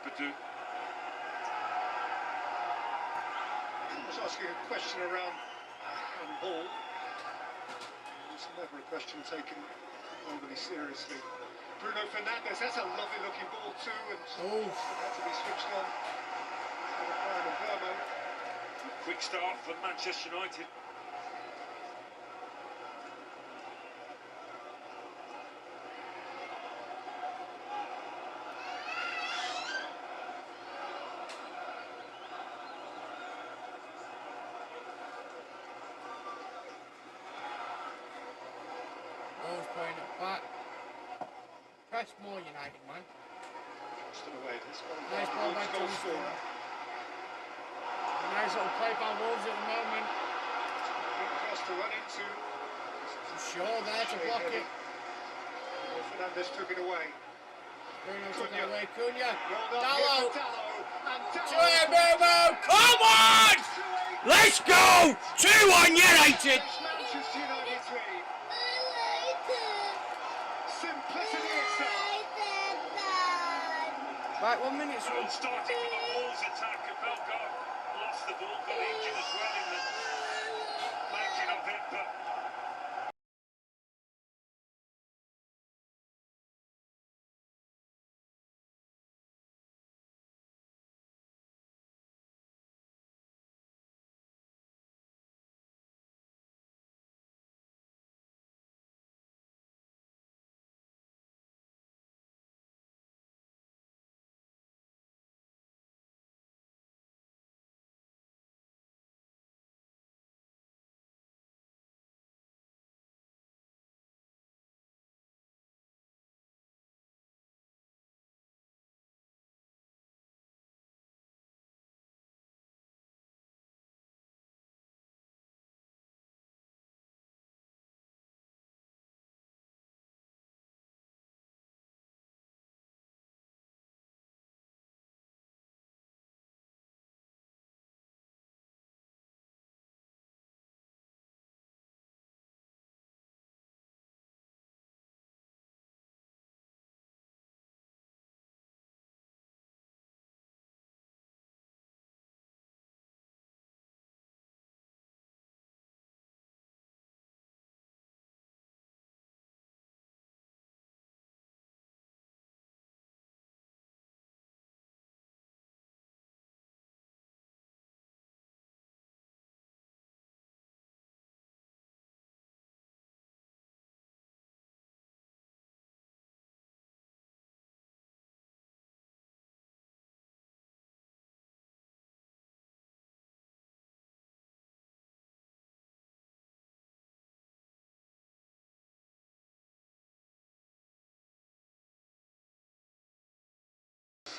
Badu. I was asking a question around handball. It's never a question taken overly seriously. Bruno Fernandes, that's a lovely looking ball too, and had to be switched on. Brian and Burmo. Quick start for Manchester United. Rose playing it back. Press more United, man. Nice ball by Johnson. Nice little play by Wolves at the moment. Cross to run into. Sure there to block it. Fernandes took it away. Bruno took it away. Cunha. Dallo. To it, Bruno. Come on! Let's go! 2-1 United. Manchester United 3. Simplicity itself. Right, 1 minute. Well, starting from a Wolves attack, and Bellegarde lost the ball, got injured as well in the making of it, but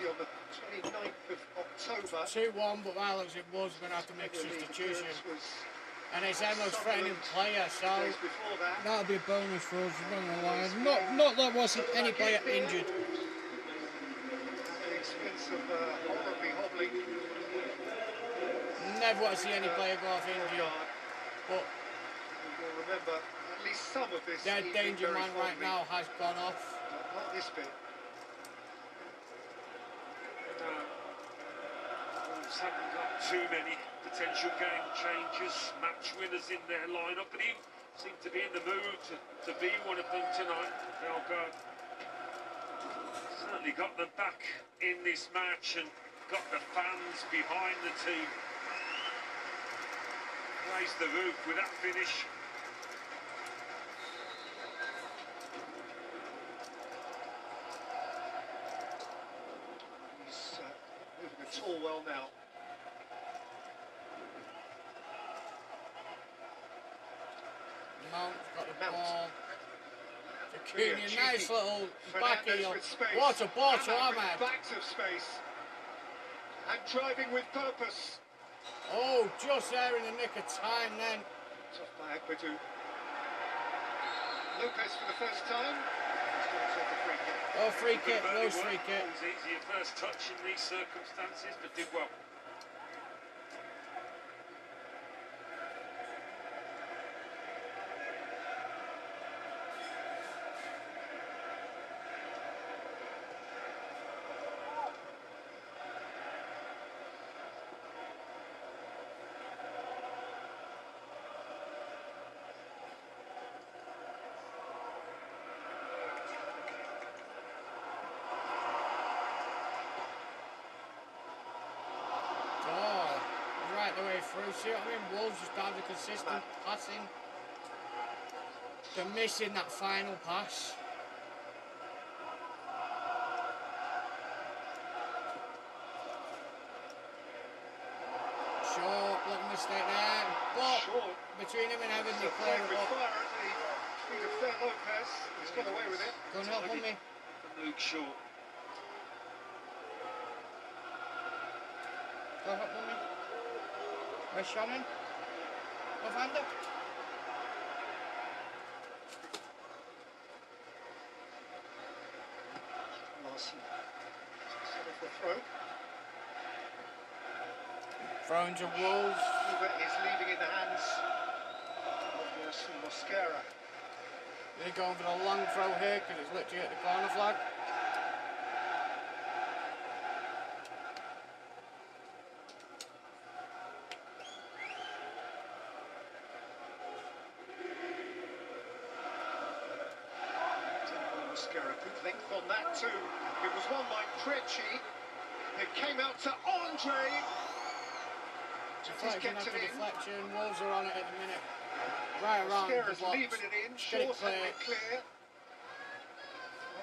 On the 29th of October. 2-1, but by looks it was going to have to make a substitution. And it's their most threatening player, so that'll be a bonus for us, I'm not gonna lie. Not that wasn't any player injured. At the expense of horribly hobbling. Never want to see any player go off injured. But you'll remember at least some of this. Their danger man right now has gone off. Not this bit. Wolves haven't got too many potential game changers, match winners in their lineup, but he seemed to be in the mood to be one of them tonight. Bellegarde certainly got them back in this match and got the fans behind the team. Raised the roof with that finish. Moving the tall well now. Mount's got the ball to Cunha, nice little back Fernandes heel. with space. What a ball to Ahmad with Ahmad. bags of space. And driving with purpose. Oh, just there in the nick of time then. Tough by Agbadou. Lopez for the first time. Starts off the free kick. Oh, free kick, Rose free kick. It was easy at first touch in these circumstances, but did well. Right the way through. See what I mean? Wolves just have the consistent passing. They're missing that final pass. Short, little mistake there. But between him and Evan, they clear it up. Feet of Fair Lopez. He's got away with it. Go and help on me. Luke Shaw. Go help on me. Where's Shannon? Left-hander? Larson. Set off the throw. Thrown to Wolves. Hoover is leaving in the hands of Nelson Mosquera. They're going for the long throw here because it's literally at the corner flag. Mosquera, good length on that too. It was one by Krejci. It came out to Andre. Deflection after deflection. Wolves are on it at the minute. Right around the Mosquera's box. leaving it in. Get it Shaw's having clear. it clear.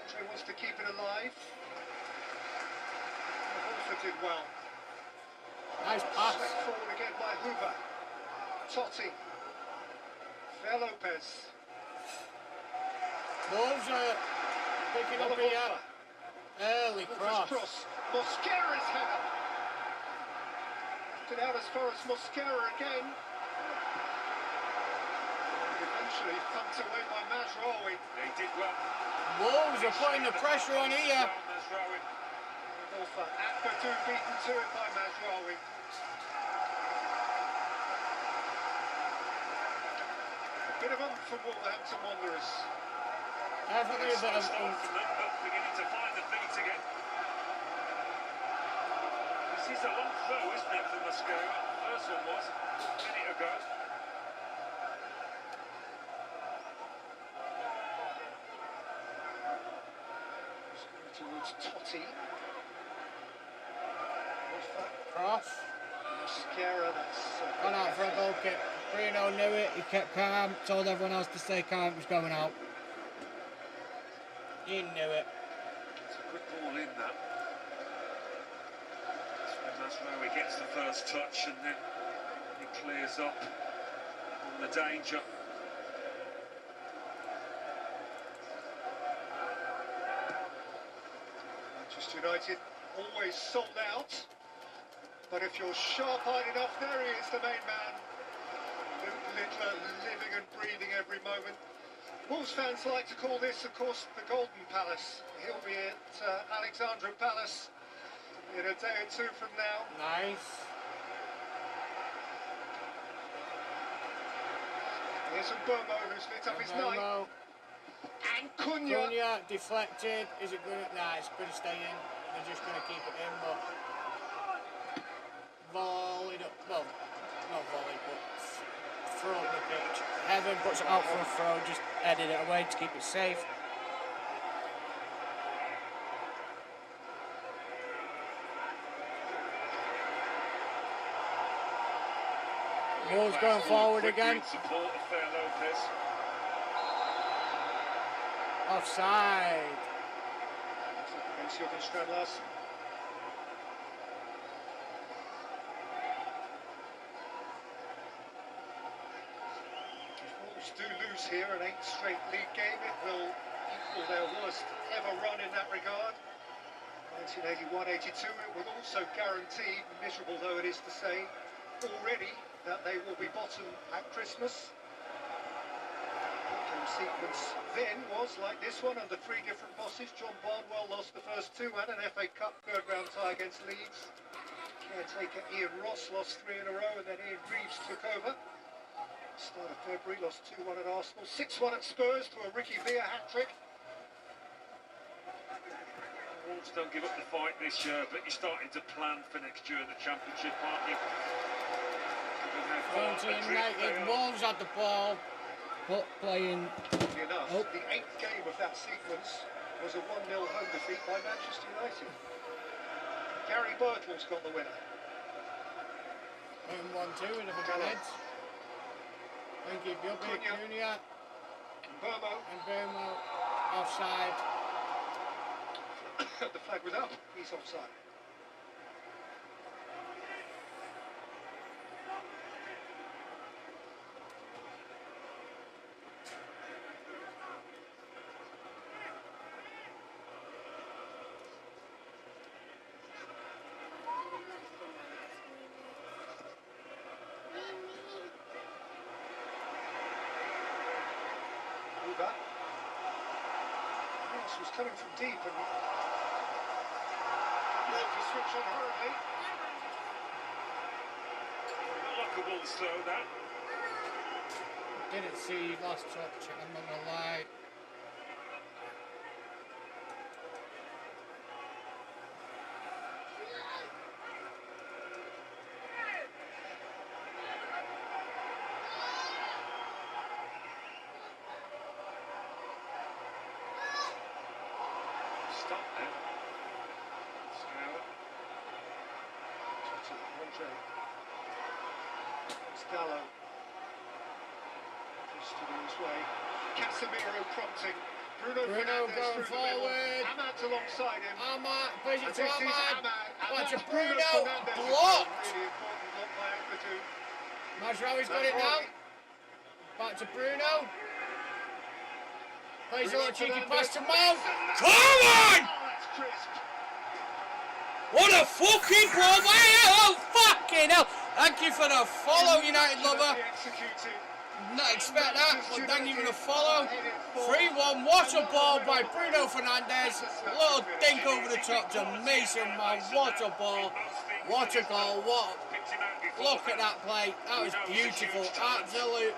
Andre wants to keep it alive. Also did well. Nice pass. Swept forward again by Hoover. Totti. Fair Lopez. Wolves are picking up here. Early cross. Mosquera's header. Lifted out as far as Mosquera again. Eventually thumped away by Mazraoui. They did well. Wolves are putting the pressure on here. Agbadou beaten to it by Mazraoui. A bit of oomph for Wolverhampton Wanderers. Definitely a bit of oomph. Beginning to find the feet again. This is a long throw, isn't it, for Mosquera? The first one was a minute ago. Towards Totti. Cross. Mosquera, that's... Gone out for a goal kick. Bruno knew it, he kept calm, told everyone else to stay calm, it was going out. He knew it. It's a good ball in that. That's when Mazraoui gets the first touch and then he clears up on the danger. Manchester United always sold out, but if you're sharp-eyed enough, there he is, the main man. Luke Littler living and breathing every moment. Wolves fans like to call this, of course, the Golden Palace. He'll be at Alexandra Palace in a day or two from now. Nice. Here's Mbomo, who's lit up his night. And Cunha. Cunha deflected. Is it going to... Nah, it's going to stay in. They're just going to keep it in, but... Volleyed up. Well, not volleyed, but thrown the pitch. Heaven puts it out for a throw, just headed it away to keep it safe. Wolves going forward again. Support of Fair Lopez. Offside. Against Jürgen Strand-Larsen. If Wolves do lose here an 8th straight league game, it will equal their worst ever run in that regard. 1981-82, it would also guarantee, miserable though it is to say, already that they will be bottom at Christmas. The sequence then was like this one under three different bosses. John Barnwell lost the first two and an FA Cup third round tie against Leeds. Caretaker Ian Ross lost three in a row and then Ian Reeves took over. Start of February, lost 2-1 at Arsenal, 6-1 at Spurs to a Ricky Villa hat-trick. Wolves don't give up the fight this year, but you're starting to plan for next year in the Championship, aren't you? Going to United, Wolves had the ball, but playing... Enough, the 8th game of that sequence was a 1-0 home defeat by Manchester United. Gary Birtle's got the winner. Putting 1-2 in the head. Thank you, Gilbert, Junior. And Burmo offside. The flag was up, he's offside. Yes, was coming from deep and to switch on hurriedly. Lockable slow that. Didn't see, lost touch, I'm not gonna lie. Stop there. Scour. It's Gallo. Just to his way. Casemiro prompting. Bruno Fernandes going forward. Ahmad alongside him. Ahmad, plays it to Ahmad. Watch it, Bruno Bruno. Fernandes. Blocked. Really important block by Ampadu. Mazraoui's got it now. Back to Bruno. Plays a little cheeky pass to Mount. Come on! That's crisp. What a fucking blow! Oh, fucking hell! Thank you for the follow, United lover. Not expect that, but thank you for the follow. 3-1, what a ball by Bruno Fernandes. Little dink over the top to Mason Mount. What a ball. What a goal. Look at that play. That was beautiful. Absolutely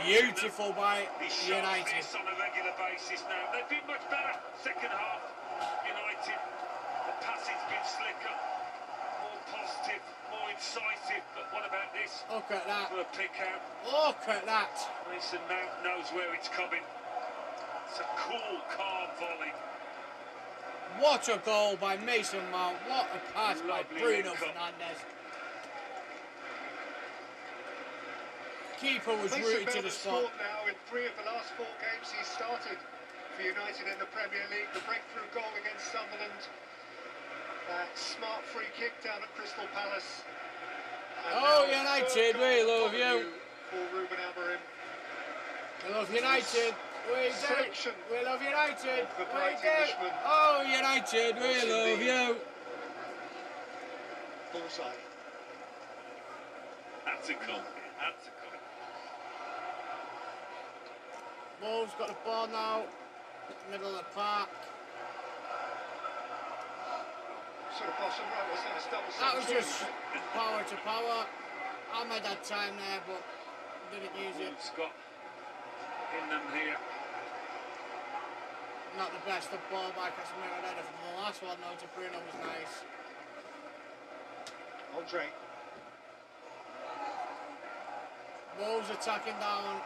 beautiful by United. On a regular basis now. They've been much better second half. United, the passing's been slicker, more positive, more incisive. But what about this? Look at that. For a pick out. Look at that. Mason Mount knows where it's coming. It's a cool, calm volley. What a goal by Mason Mount. What a pass by Bruno Fernandes. Keeper was rooted to the spot. Now in 3 of the last 4 games he's started for United in the Premier League. The breakthrough goal against Sunderland. That smart free kick down at Crystal Palace. And oh, United, we love you. For Ruben Amorim. We love United. We do. We love United. We do. Oh, United, we love you. Bullseye. That's a goal. That's a goal. Wolves got the ball now. Middle of the park. Sort of bottom right, was that a double? That was just power to power. Ahmed had time there, but didn't use it. Scott in them here. Not the best of ball by Casemiro there. From the last one, though, to Bruno was nice. Andre. Wolves attacking down.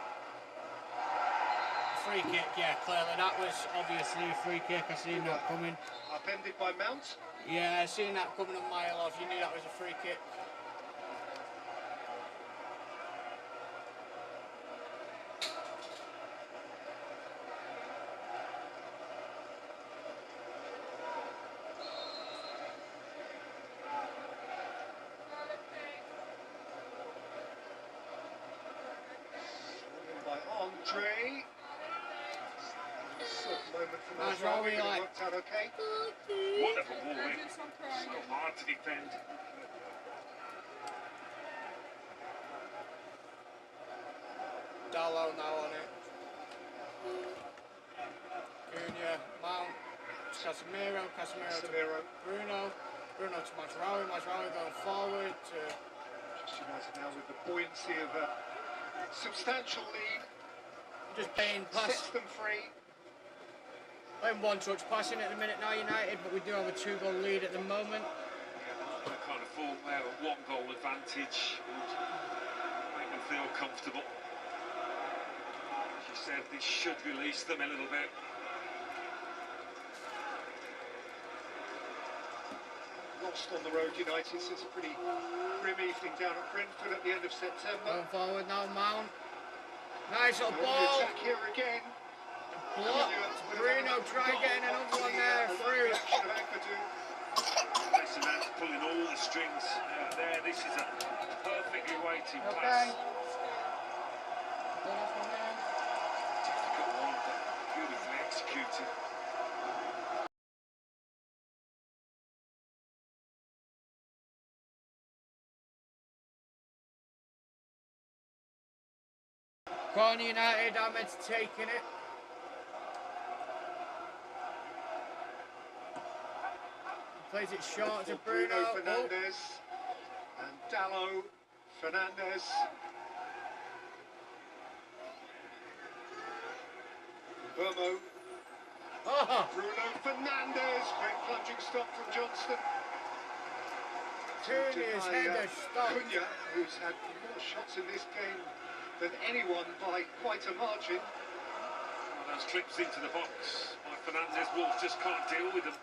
Free kick, yeah, clearly. That was obviously a free kick. I seen that coming. Upended by Mount. Yeah, I seen that coming a mile off. You knew that was a free kick. By Andre. Mazraoui like. Worked out okay. Wonderful ball in. So hard to defend. Dallo now on it. Cunha, Mount, Casemiro to Bruno. Bruno to Mazraoui. Mazraoui going forward to. Just United now with the buoyancy of a substantial lead. Just playing pass. Sets them free. Playing one touch passing at the minute now, United, but we do have a 2-goal lead at the moment. That kind of form there, a 1-goal advantage would make them feel comfortable. As you said, this should release them a little bit. Lost on the road, United, since a pretty grim evening down at Brentford at the end of September. Going forward now, Mount. Nice little The ball. attack here again. Blocked. Bruno try getting another one there through. Mason Mount's pulling all the strings out there. This is a perfectly weighted pass. Difficult one, but beautifully executed. Corner United, Ahmed's taking it. Plays it short to Bruno. Fernandes and Dallo. Fernandes. Burmo. Oh. Bruno Fernandes. Great plunging stop from Johnston. Cunha's header stopped. Cunha, who's had more shots in this game than anyone by quite a margin. Well, those clips into the box by Fernandes. Wolves just can't deal with them.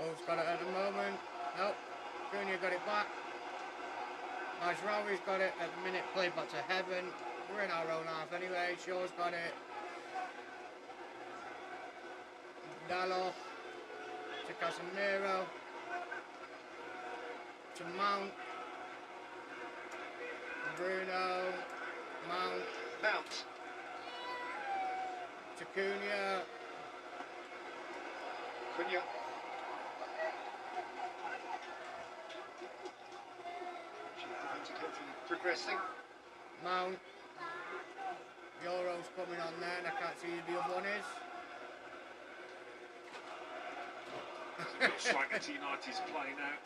Wolves got it at the moment. Nope. Cunha got it back. Mazraoui's got it at the minute, played back to Heaven. We're in our own half anyway. Shaw's got it. Dallo to Casemiro to Mount. Bruno. Mount. To Cunha. Cunha. Progressing. Mount. Euro's coming on there, and I can't see who the other one is. Looks like it's United's play now,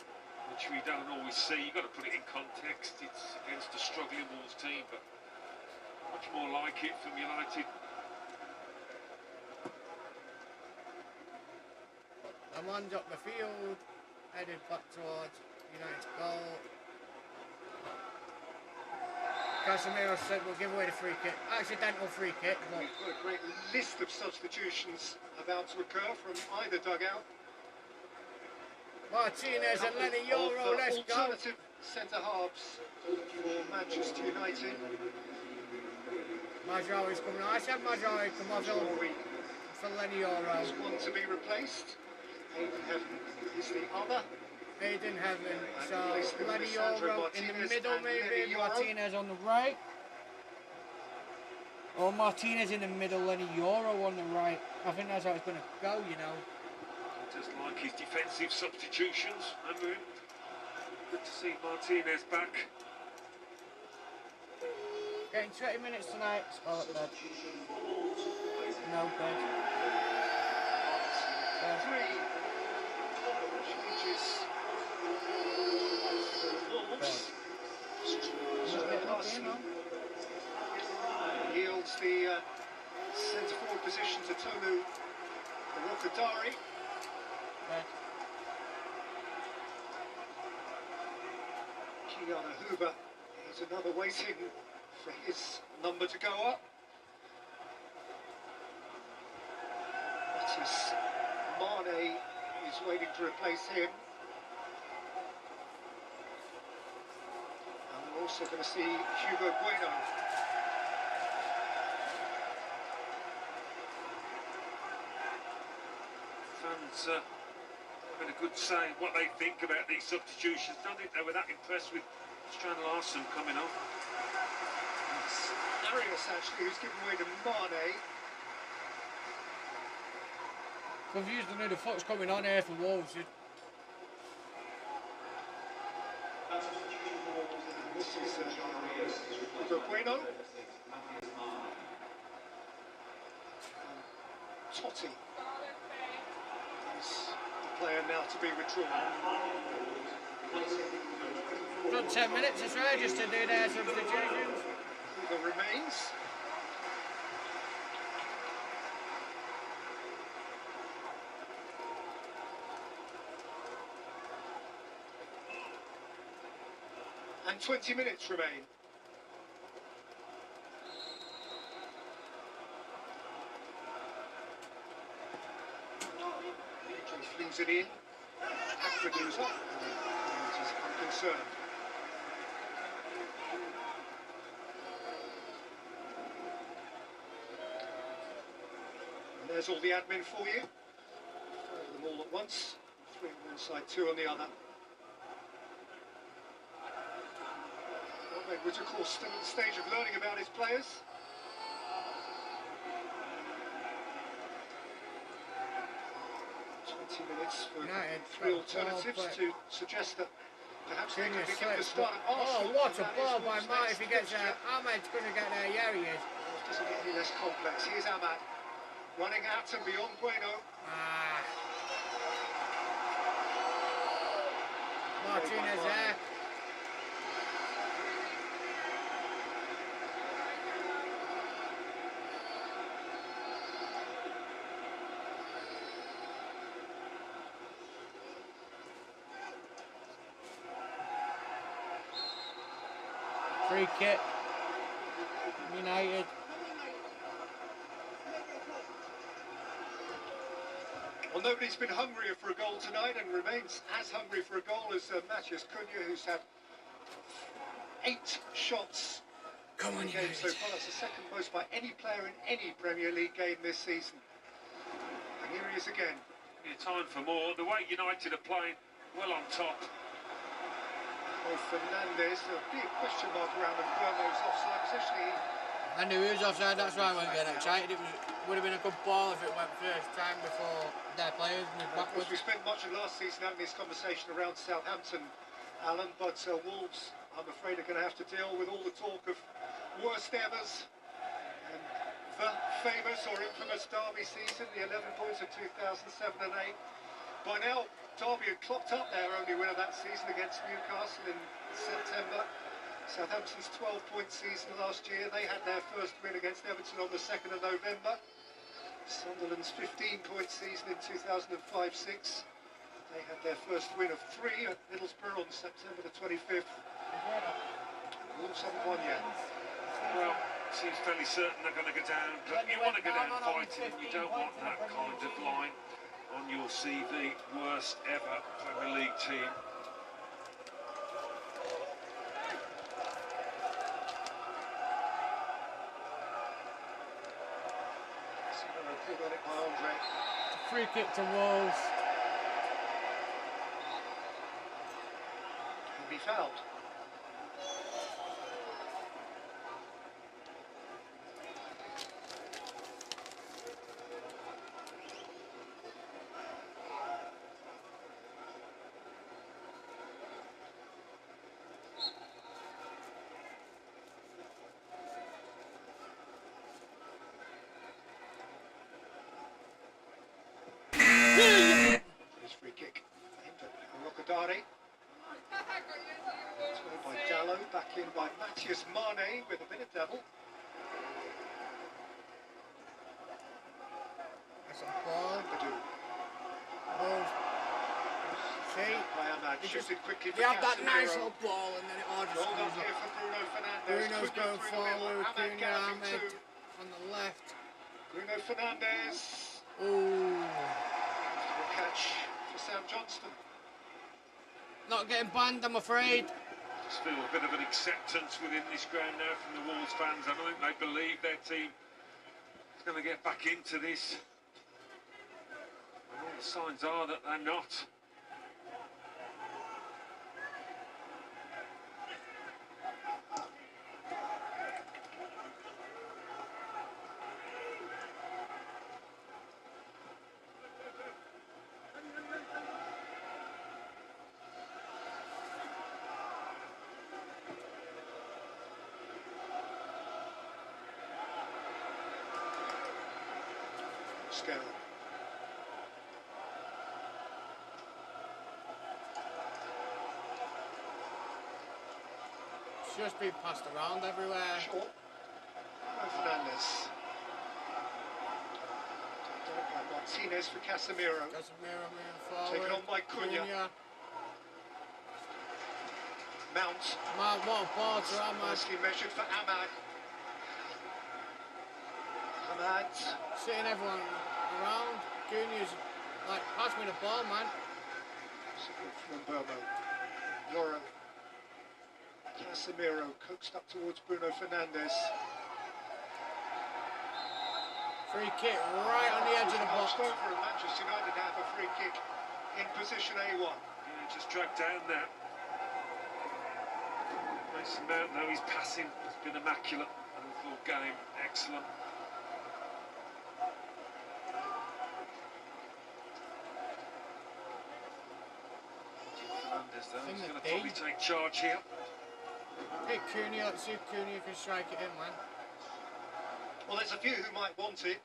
which we don't always see. You've got to put it in context. It's against a struggling Wolves team, but much more like it from United. Aman's up the field, headed back towards United's goal. Casemiro said we'll give away the free kick. Accidental free kick. But we've got a great list of substitutions about to occur from either dugout. Martinez and Lenny Euro, let's go. Alternative centre halves for Manchester United. Mazraoui's coming on. I said Mazraoui come off for Lenny Euro. There's one to be replaced. Aiden Heaven is the other. Aiden Heaven. So Lenny Euro in the middle maybe. Martinez on the right. Or Martinez in the middle, Lenny Euro on the right. I think that's how it's going to go, you know. Just like his defensive substitutions. Remember him? Good to see Martinez back. Getting 20 minutes tonight. Oh, at bed. No bed. Three changes. Yields the centre forward position to Tolu Rokadari. Kiana Huber is another waiting for his number to go up. Matis Mane is waiting to replace him. And we're also going to see Hugo Bueno. having a good say what they think about these substitutions. Don't think they were that impressed with Strand Larsen coming off. It's Arias actually who's given way to Mane. Confused on who the fuck's coming on here for Wolves. This is Hugo Bueno. Totti is the player now to be withdrawn. Got 10 minutes as well just to do their substitutions. Hugo remains. And 20 minutes remain. He flings it in. Akpeduza is unconcerned. And there's all the admin for you. 5 of them all at once. 3 on one side, 2 on the other. Edwards, of course, still at the stage of learning about his players. Minutes for three alternatives to suggest that perhaps they could begin the start at Arsenal. Oh, what a ball by Matt if he gets there. Ahmed's going to get there, yeah he is. Doesn't get any less complex. Here's Ahmad running out and beyond Bueno. Martinez there. Free kick. United. Well, nobody's been hungrier for a goal tonight and remains as hungry for a goal as Matheus Cunha, who's had 8 shots in the game so far. That's the second most by any player in any Premier League game this season. And here he is again. Time for more. The way United are playing, well on top. Fernandes, a big question mark around Mbeumo's offside position. I knew he was offside, that's why I wasn't getting excited. It would have been a good ball if it went first time before their players moved backwards. We spent much of last season having this conversation around Southampton, Alan, but Wolves, I'm afraid, are going to have to deal with all the talk of worst evers and the famous or infamous Derby season, the 11 points of 2007 and 8. By now, Derby had clocked up their only win of that season against Newcastle in September. Southampton's 12-point season last year. They had their first win against Everton on the 2nd of November. Sunderland's 15-point season in 2005-06. They had their first win of 3 at Middlesbrough on September the 25th. Wolves haven't won yet. Well, seems fairly certain they're going to go down, but you want to go down fighting. You don't want that kind of line on your CV. Worst ever Premier League team. Free kick to Wolves. Will be fouled. Free kick aimed at Rocadari. Told by Dallo, back in by Matheus Mane with a bit of devil. That's a ball. Wolves. See? Shifted quickly They have that nice little ball and then it all just goes goes up here up. for Bruno Fernandes. Bruno's going through the middle. forward, Ahmed Cunha, galloping Ahmed too. on the left. Bruno Fernandes. Ooh. Catch for Sam Johnston. Not getting banned, I'm afraid. Just feel a bit of an acceptance within this ground now from the Wolves fans. I don't think they believe their team is going to get back into this. And All the signs are that they're not. Scanlon. It's just been passed around everywhere. Sure. Fernandez. Martinez for Casemiro. Casemiro moving forward. Taken on by Cunha. Mount. Mount, what a ball to Ahmad. Nicely measured for Ahmad. Ahmad. Sitting everyone around. Cunha's like, pass me the ball, man. Support from Burmo. Loro. Casemiro coaxed up towards Bruno Fernandes. Free kick right on the edge of the box. Over and Manchester United have a free kick in position A1. Yeah, just dragged down there. Mason Mount, though, his passing has been immaculate. And the full game, excellent. Fernandes, though, he's going to probably take charge here. Hey, Cunha, let's see if Cunha can strike it in, man. Well, there's a few who might want it.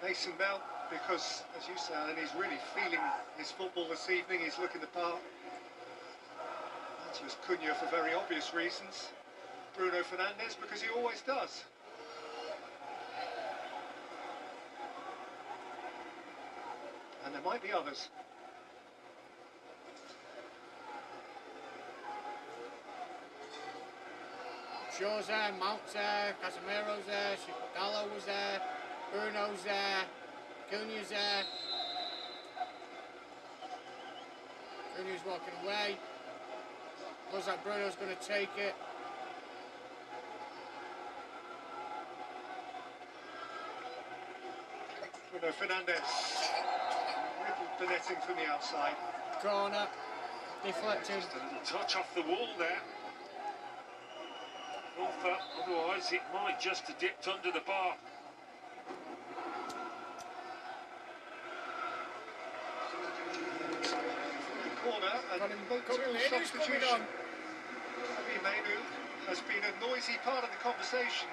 Mason Mount, because, as you say, Alan, he's really feeling his football this evening. He's looking the part. Matheus Cunha for very obvious reasons. Bruno Fernandes, because he always does. And there might be others. Shaw's there, Mount's there, Casemiro's there, Gallo was there, Bruno's there, Cunha's there. Cunha's walking away. Looks like Bruno's going to take it. Bruno Fernandes. Rippled the netting from the outside. Corner. Deflected. Just a little touch off the wall there. Otherwise it might just have dipped under the bar. Corner and multiple substitution. Naby Mainoo has been a noisy part of the conversation.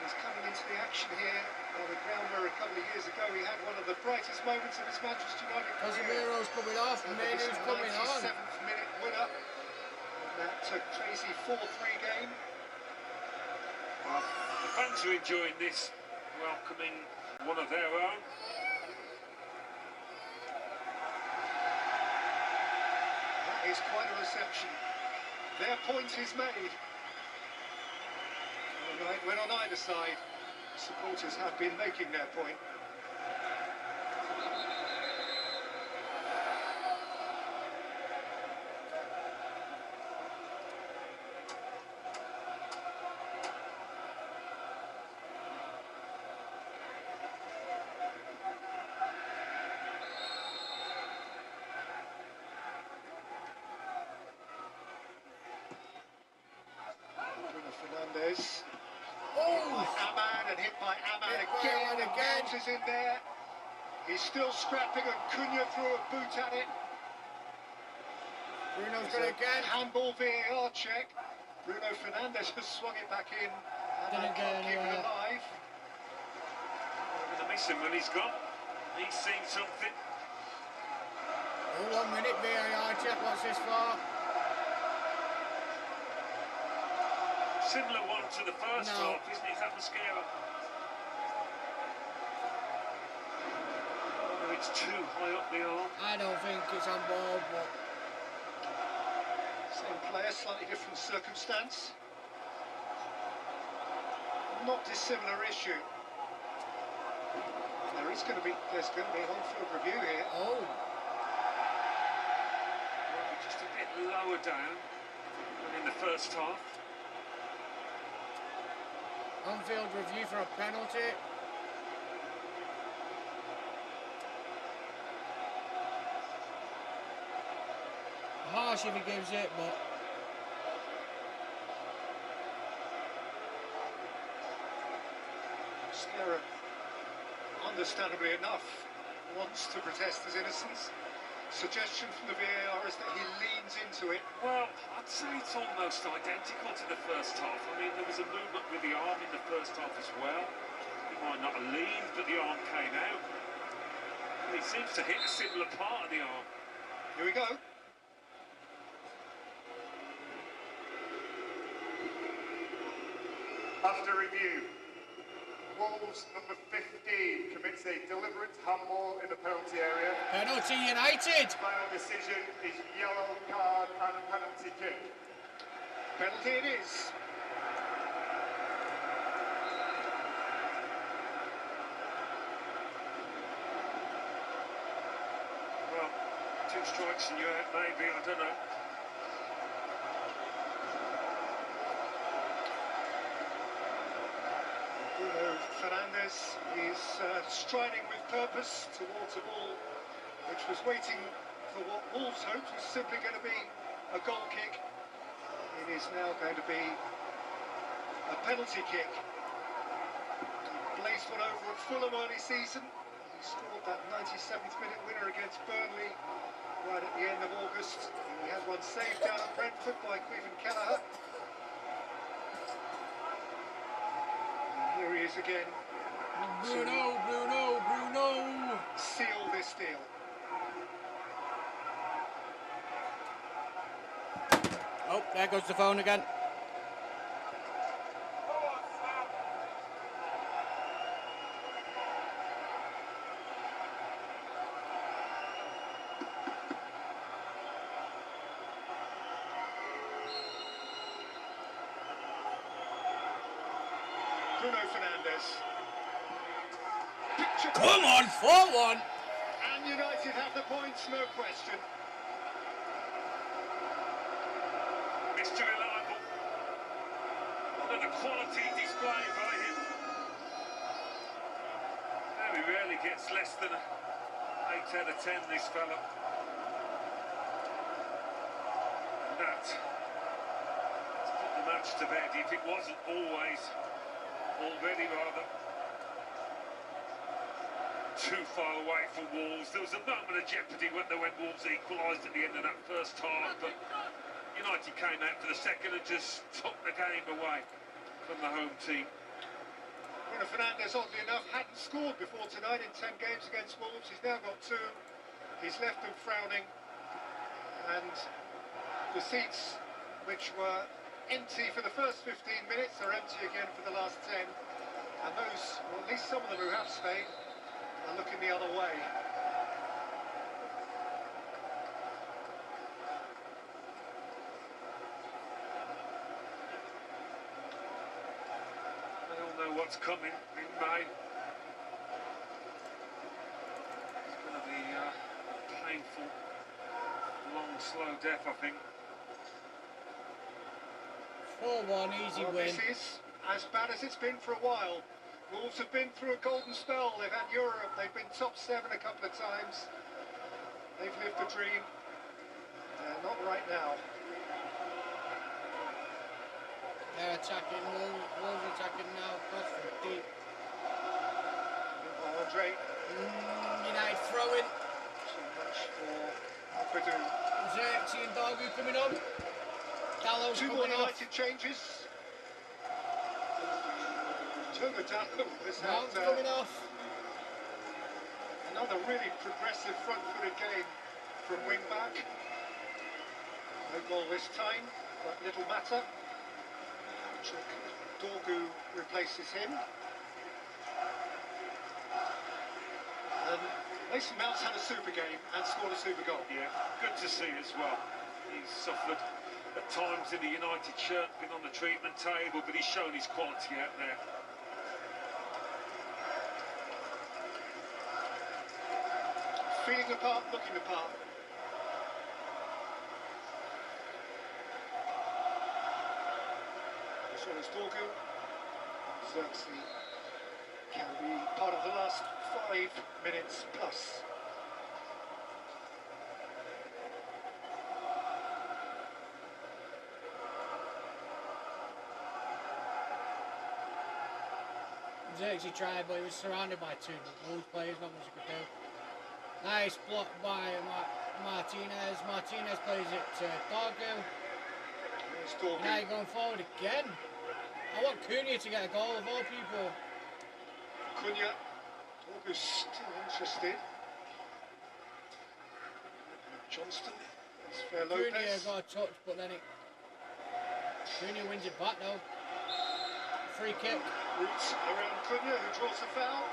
He's coming into the action here on the ground where a couple of years ago he had one of the brightest moments of his Manchester United career. Casemiro's coming off, Mainoo's coming on. 97th minute winner in that crazy 4-3 game. The fans are enjoying this, welcoming one of their own. That is quite a reception. Their point is made. All right, when on either side, supporters have been making their point. Fernandes. Hit by Ahmad and hit by Ahmad again. Mount is in there. He's still scrapping and Cunha threw a boot at it. Bruno's got it again. Handball VAR check. Bruno Fernandes has swung it back in. And can't keep it alive. With the missing when he's gone. He's seen something. Oh, 1 minute VAR check. What's this for? Similar one to the first half, isn't it? Is that Mosquera? Oh, it's too high up the arm. I don't think it's on ball, but... Same player, slightly different circumstance. Not dissimilar issue. There's going to be an on-field review here. Oh. Just a bit lower down than in the first half. On-field review for a penalty. harsh if he gives it, but Skerrett, understandably enough, wants to protest his innocence. Suggestion from the VAR is that he leans into it. Well, I'd say it's almost identical to the first half. I mean, there was a movement with the arm in the first half as well. He might not have leaned, but the arm came out. And he seems to hit a similar part of the arm. Here we go. After review, Wolves number 15 commits a deliberate handball in the penalty area. Penalty United. Final decision is yellow card and penalty kick. Penalty it is. Well, 2 strikes and you're out, maybe, I don't know. Bruno Fernandes is striding with purpose towards a ball which was waiting for what Wolves hoped was simply going to be a goal kick. It is now going to be a penalty kick. He blazed one over at Fulham early season. He scored that 97th minute winner against Burnley right at the end of August. He had one saved down at Brentford by Queven Kelleher. Here he is again. Bruno. Seal this deal. Oh, there goes the phone again. Bruno Fernandes. Come on, 4-1. And United have the points, no question. It's too reliable. Another quality display by him. He rarely gets less than an 8 out of 10, this fella. And that's put the match to bed, if it wasn't already rather too far away for Wolves. There was a moment of jeopardy when Wolves equalised at the end of that first half, but United came out for the second and just took the game away from the home team. Bruno Fernandes, oddly enough, hadn't scored before tonight in 10 games against Wolves. He's now got 2. He's left them frowning, and the seats, which were empty for the first 15 minutes, are empty again for the last 10. And those, or at least some of them who have stayed, are looking the other way. They all know what's coming in May. It's going to be a painful, long, slow death, I think. 4-1, easy Well, win. this is as bad as it's been for a while. Wolves have been through a golden spell. They've had Europe. They've been top 7 a couple of times. They've lived the dream. Not right now. They're attacking, Wolves attacking now, cross from deep. Andre. United throwing. Too much for Ampadu. Xerxes and Dargu coming on. Gallows 2 more coming off. United changes. Togo Dallo has Mount's had coming off. another really progressive front-footed game from wing-back. No goal this time, but little matter. Dorgu replaces him. And Mason Mount's had a super game and scored a super goal. Yeah, good to see as well. He's suffered at times in the United shirt, been on the treatment table, but he's shown his quality out there. Feeling the part, looking the part. This one is Dorgu. Xerxes can be part of the last 5 minutes plus. Xerxes tried, but he was surrounded by two Wolves players, not much he could do. Nice block by Martinez. Martinez plays it to Dorgu. Now you're going forward again. I want Cunha to get a goal of all people. Cunha. Dorgu's still interested. Johnston. That's fair. Lopez. Cunha got a touch, but then it. Cunha wins it back though. Free kick. Roots around Cunha, who draws the foul.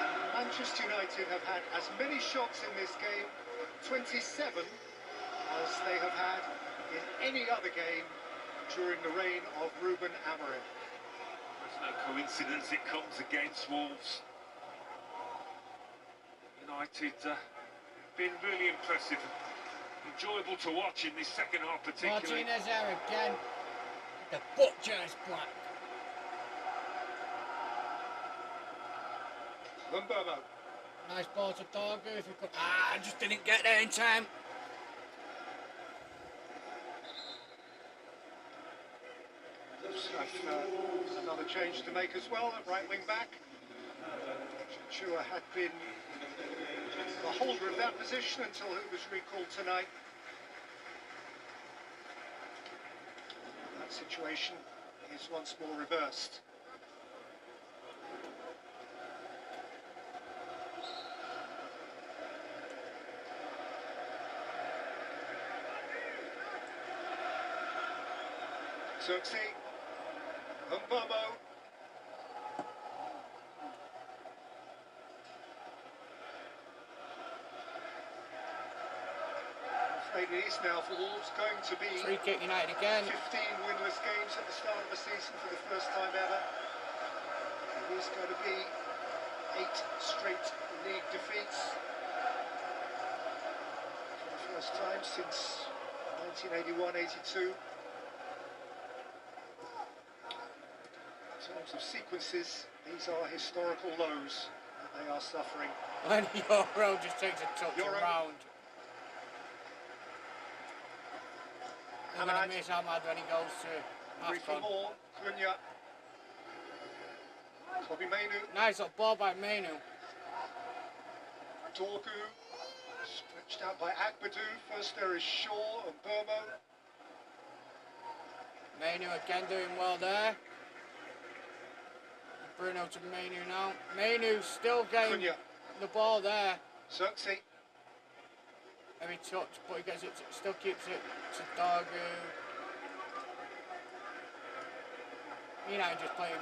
And Manchester United have had as many shots in this game, 27, as they have had in any other game during the reign of Ruben Amorim. There's no coincidence it comes against Wolves. United been really impressive. Enjoyable to watch in this second half particularly. Martinez there again. The butcher is black. Lumbermo. Nice ball to Dorgu. If he could, I just didn't get there in time. Wolves have another change to make as well at right wing back. Chua had been the holder of that position until he was recalled tonight. That situation is once more reversed. Xerxes, Mbamo. Made it east now for Wolves, going to be free kick United again. 15 winless games at the start of the season for the first time ever. It is going to be 8 straight league defeats for the first time since 1981-82. In terms of sequences, these are historical lows that they are suffering. And Yoro just takes a touch around. I'm going to miss Ahmad when he goes to Rico Moore, Cunha. Kobe Mainu. Nice little ball by Mainu. Dorgu. Stretched out by Akbadou. First there is Shaw and Burmo. Mainu again doing well there. Bruno to Mainu now. Mainu still getting the ball there. Xerxes. Every touch, but he gets it, still keeps it to Dorgu. United just playing.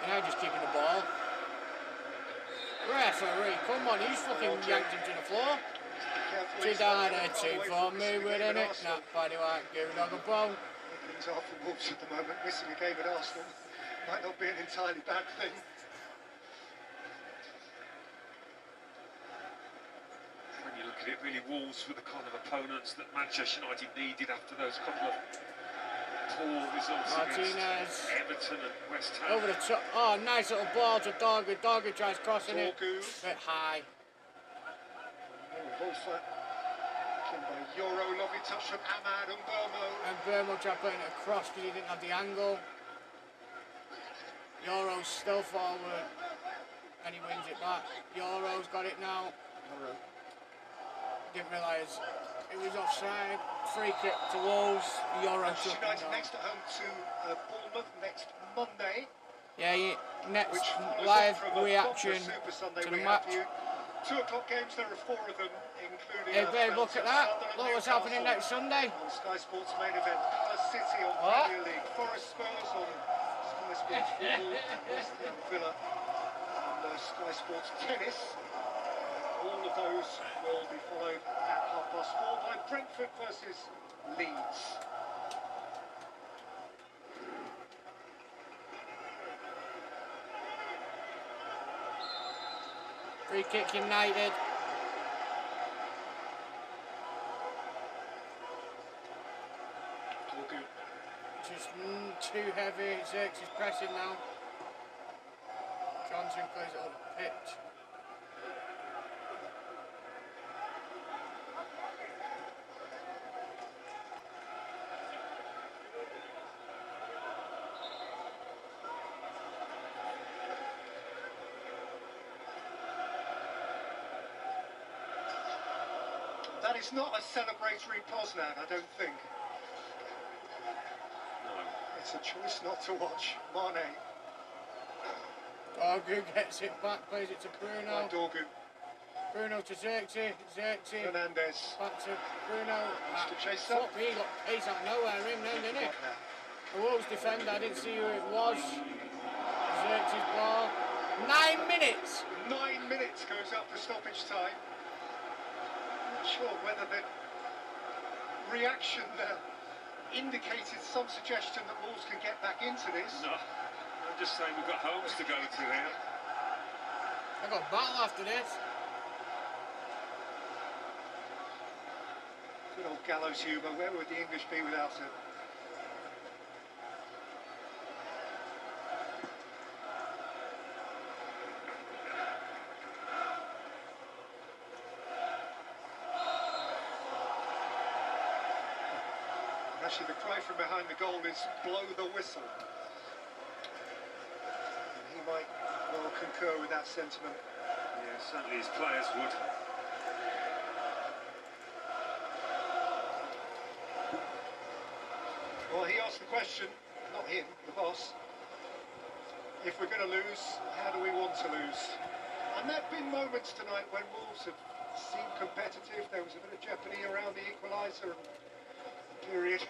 United just keeping the ball. Referee, come on, he's fucking yanked him to the floor. Two down there, two for me, within it. Not body white, give dog a ball. Things are for Wolves at the moment. Missing a game at Arsenal might not be an entirely bad thing. When you look at it, really Wolves were the kind of opponents that Manchester United needed after those couple of poor results against Everton and West Ham. Over the top. Oh, nice little ball to Dorgu. Dorgu tries crossing it. Bit high. Wolfer. By Yoro, lovely touch from Ahmad and Burmo. And Burmo tried putting it across because he didn't have the angle. Yoro's still forward. And he wins it back. Yoro's got it now. Didn't realise it was offside. Free kick to Wolves. Yoro took it United down. next at home to Bournemouth next Monday. Yeah, next live reaction to the match. 2 o'clock games, there are 4 of them, including. Hey, babe, look at that. Look what's happening next Sunday. On Sky Sports main event, Palace City on Premier League, Forest Spurs on Sky Sports Football, West Ham Villa on Sky Sports Tennis. All of those will be followed at 4:30 by Brentford versus Leeds. Free kick United. Just too heavy. Xerxes is pressing now. Johnson plays it up the pitch. that is not a celebratory Poznan, I don't think. It's a choice not to watch. Mane. Dorgu gets it back, plays it to Bruno. Dorgu. Bruno to Xerxes. Xerxes. Fernandez. Back to Bruno. To chase Swap up. me, got pace out of nowhere, him then, didn't it? The Wolves defender, I didn't see who it was. Xerxes ball. 9 minutes! 9 minutes goes up for stoppage time. Not sure whether the reaction there indicated some suggestion that Wolves can get back into this. No, I'm just saying we've got homes to go to here. I got battle after this. Good old gallows humour. Where would the English be without him? Actually, the cry from behind the goal is blow the whistle. And he might well concur with that sentiment. Yeah, certainly his players would. Well, he asked the question, not him, the boss. If we're going to lose, how do we want to lose? And there have been moments tonight when Wolves have seemed competitive. There was a bit of jeopardy around the equaliser and period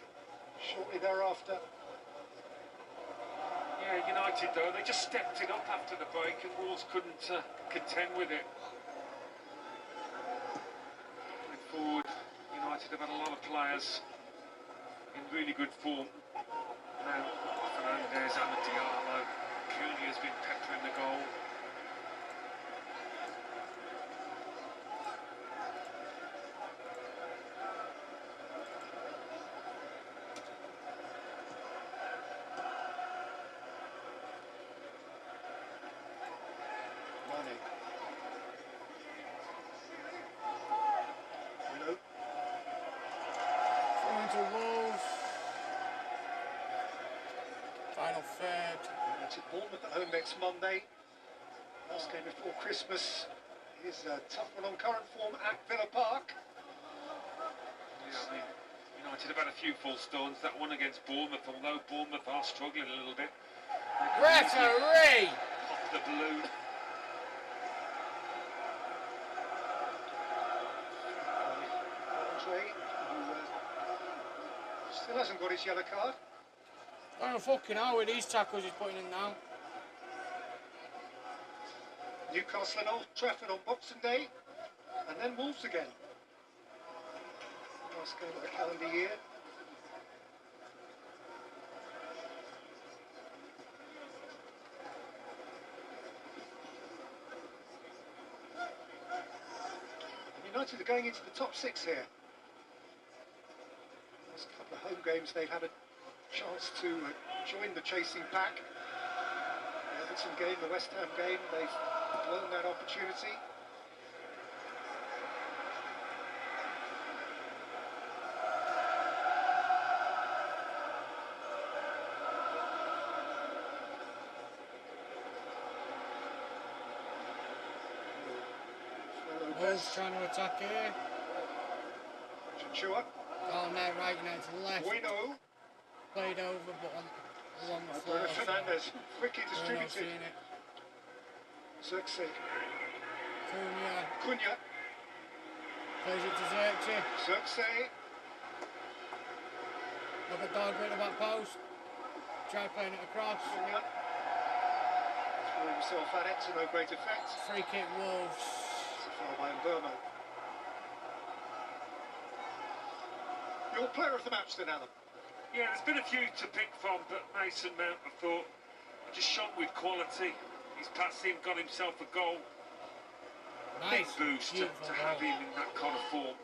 shortly thereafter. Yeah, United though, they just stepped it up after the break and Wolves couldn't contend with it. Going forward, United have had a lot of players in really good form. Now, Fernandez, Amad Diallo, Cunha's been peppering the goal. Final third. United Bournemouth at home next Monday. Last game before Christmas is a tough one on current form at Villa Park. Yeah, I mean, United have had a few false starts. That one against Bournemouth, although Bournemouth are struggling a little bit. Referee! Pop the balloon. Andre, who still hasn't got his yellow card. I don't fucking know with these tackles he's putting in now. Newcastle and Old Trafford on Boxing Day, and then Wolves again. Last game of the calendar year. And United are going into the top 6 here. Last couple of home games they've had a chance to join the chasing pack. The Everton game, the West Ham game, they've blown that opportunity. Wolves trying to attack here. Chua. Oh, now right, now to the left. Bueno. Played over, but on the floor. Bruno Fernandez, quickly distributed. Seeing it. Xerxes. Cunha. Plays it to Xerxes. Xerxes. Look at Dorgu at the back post. Try playing it across. Cunha. Threw himself at it to no great effect. Free kick Wolves. Foul by Mbermo. Your player of the match then, Alan? Yeah, there's been a few to pick from, but Mason Mount, I thought, just shot with quality. He's passing, got himself a goal. Nice. Big boost to have him in that kind of form.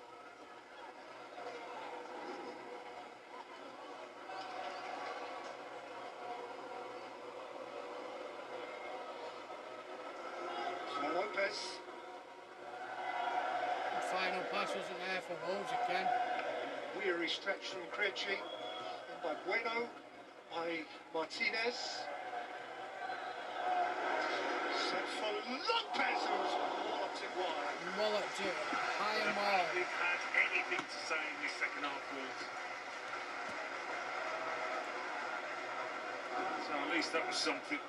Lopez. The final pass wasn't there for Wolves again. Weary stretch from Krejci. In by Bueno. By Martinez. Set for Lopez, who's walloped it wide. Walloped it high and wide. We've had anything to say in this second half, Wolves. So at least that was something.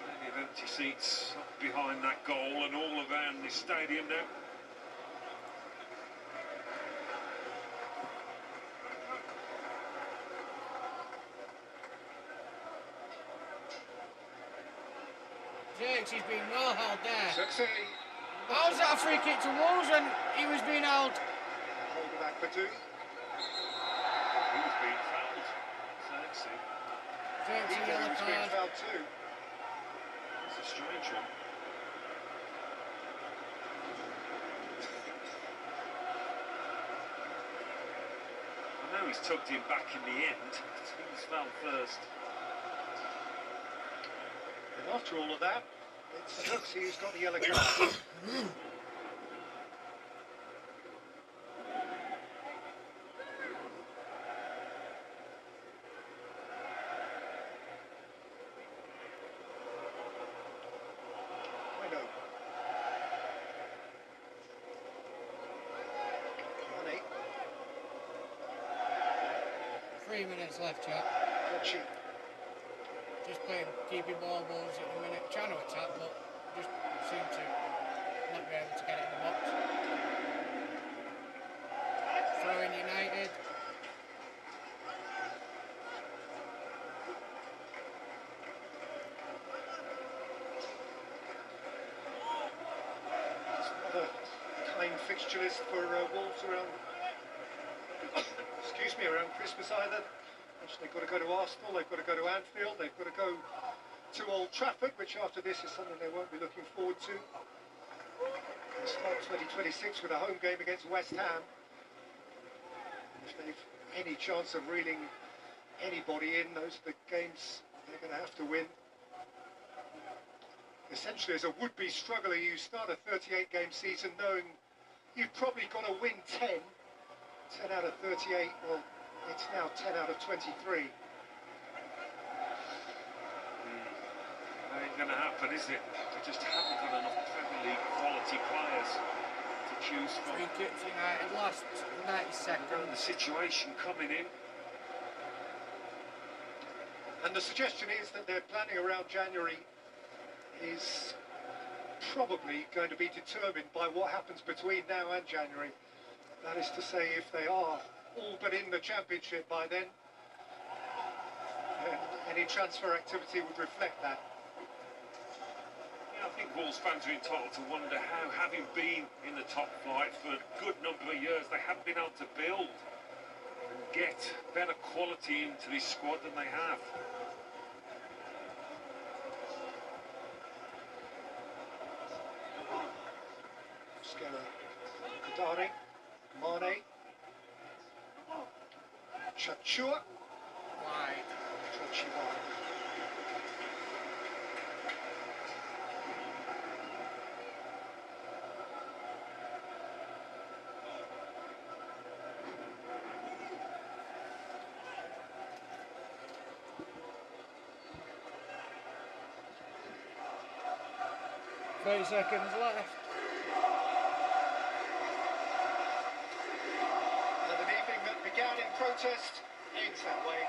Plenty of empty seats behind that goal and all around this stadium now. Jakes, he's been well held there. Sexy. How's that a free kick to Wolves and he was being held? Hold it back for two. He was being fouled. Sexy. Jakes, a yellow He's being card. fouled too. It's a strange one. I know he's tugged him back in the end. He was fouled first. And after all of that, it's Sexy who's got the yellow card. Bueno. Money. 3 minutes left, chat. Kochi. Just playing, keeping ball Wolves at the minute. Trying to attack, but just seem to not be able to get it in the box. Throwing United. It's another kind fixture list for Wolves around, excuse me, around Christmas either. They've got to go to Arsenal, they've got to go to Anfield, they've got to go to Old Trafford, which after this is something they won't be looking forward to. They start 2026 with a home game against West Ham. If they've any chance of reeling anybody in, those are the games they're going to have to win. Essentially, as a would-be struggler, you start a 38-game season knowing you've probably got to win 10 out of 38, well, it's now 10 out of 23. That ain't going to happen, is it? They just haven't got enough Premier League quality players to choose from. Free kick to United, last 90 seconds. And the situation coming in. And the suggestion is that their planning around January is probably going to be determined by what happens between now and January. That is to say, if they are all but in the Championship by then, and any transfer activity would reflect that. Yeah, I think Wolves fans are entitled to wonder how, having been in the top flight for a good number of years, they haven't been able to build and get better quality into this squad than they have. Skella, Kadari, Mane, Chachua, Wide. Chachi wide. Thirty seconds left. And an evening that began in protest ends that way.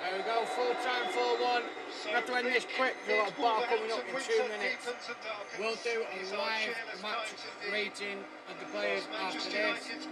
There we go, full time 4-1. We have to end this quick, we've got a bar coming up in 2 minutes. We'll do a live match rating of the players after this.